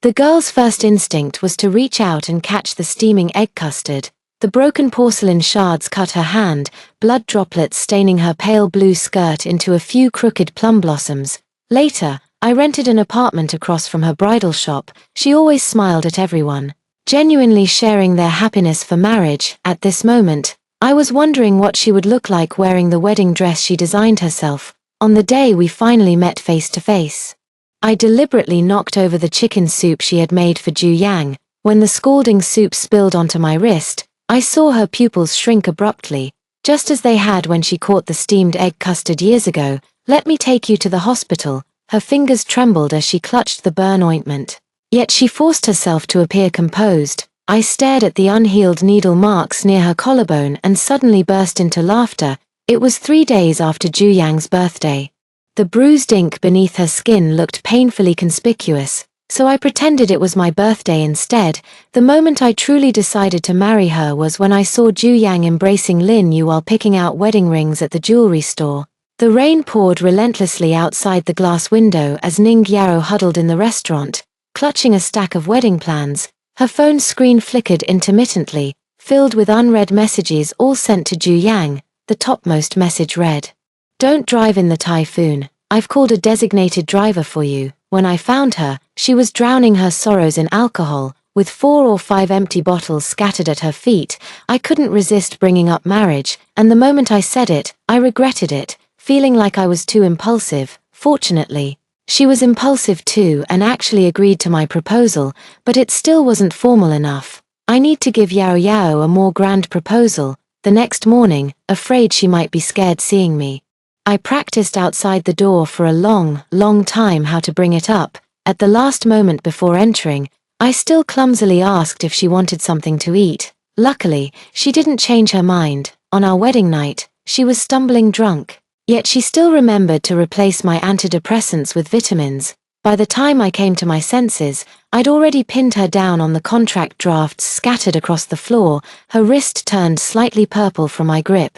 The girl's first instinct was to reach out and catch the steaming egg custard. The broken porcelain shards cut her hand, blood droplets staining her pale blue skirt into a few crooked plum blossoms. Later, I rented an apartment across from her bridal shop. She always smiled at everyone, genuinely sharing their happiness for marriage. At this moment, I was wondering what she would look like wearing the wedding dress she designed herself, on the day we finally met face to face. I deliberately knocked over the chicken soup she had made for Ju Yang. When the scalding soup spilled onto my wrist, I saw her pupils shrink abruptly, just as they had when she caught the steamed egg custard years ago. Let me take you to the hospital. Her fingers trembled as she clutched the burn ointment. Yet she forced herself to appear composed. I stared at the unhealed needle marks near her collarbone and suddenly burst into laughter. It was 3 days after Ju Yang's birthday. The bruised ink beneath her skin looked painfully conspicuous, so I pretended it was my birthday instead. The moment I truly decided to marry her was when I saw Ju Yang embracing Lin Yu while picking out wedding rings at the jewelry store. The rain poured relentlessly outside the glass window as Ning Yao huddled in the restaurant, clutching a stack of wedding plans. Her phone screen flickered intermittently, filled with unread messages all sent to Ju Yang. The topmost message read, "Don't drive in the typhoon. I've called a designated driver for you." When I found her, she was drowning her sorrows in alcohol, with 4 or 5 empty bottles scattered at her feet. I couldn't resist bringing up marriage, and the moment I said it, I regretted it, feeling like I was too impulsive. Fortunately, she was impulsive too and actually agreed to my proposal, but it still wasn't formal enough. I need to give Yao Yao a more grand proposal. The next morning, afraid she might be scared seeing me, I practiced outside the door for a long time how to bring it up. At the last moment before entering, I still clumsily asked if she wanted something to eat. Luckily, she didn't change her mind. On our wedding night, she was stumbling drunk. Yet she still remembered to replace my antidepressants with vitamins. By the time I came to my senses, I'd already pinned her down on the contract drafts scattered across the floor. Her wrist turned slightly purple from my grip.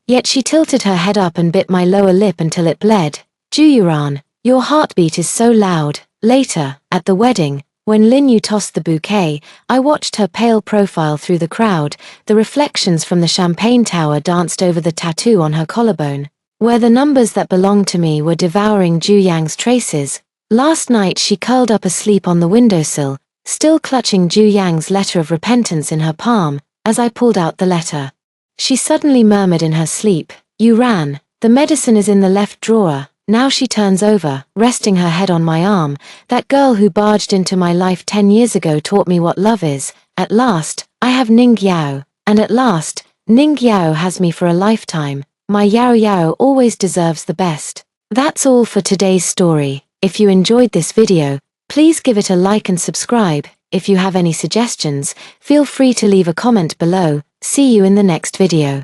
Yet she tilted her head up and bit my lower lip until it bled. "Juyuran, your heartbeat is so loud." Later, at the wedding, when Lin Yu tossed the bouquet, I watched her pale profile through the crowd. The reflections from the champagne tower danced over the tattoo on her collarbone, where the numbers that belonged to me were devouring Ju Yang's traces. Last night she curled up asleep on the windowsill, still clutching Ju Yang's letter of repentance in her palm. As I pulled out the letter, she suddenly murmured in her sleep, "You ran. The medicine is in the left drawer." Now she turns over, resting her head on my arm. "That girl who barged into my life 10 years ago taught me what love is. At last, I have Ning Yao. And at last, Ning Yao has me for a lifetime. My Yao Yao always deserves the best." That's all for today's story. If you enjoyed this video, please give it a like and subscribe. If you have any suggestions, feel free to leave a comment below. See you in the next video.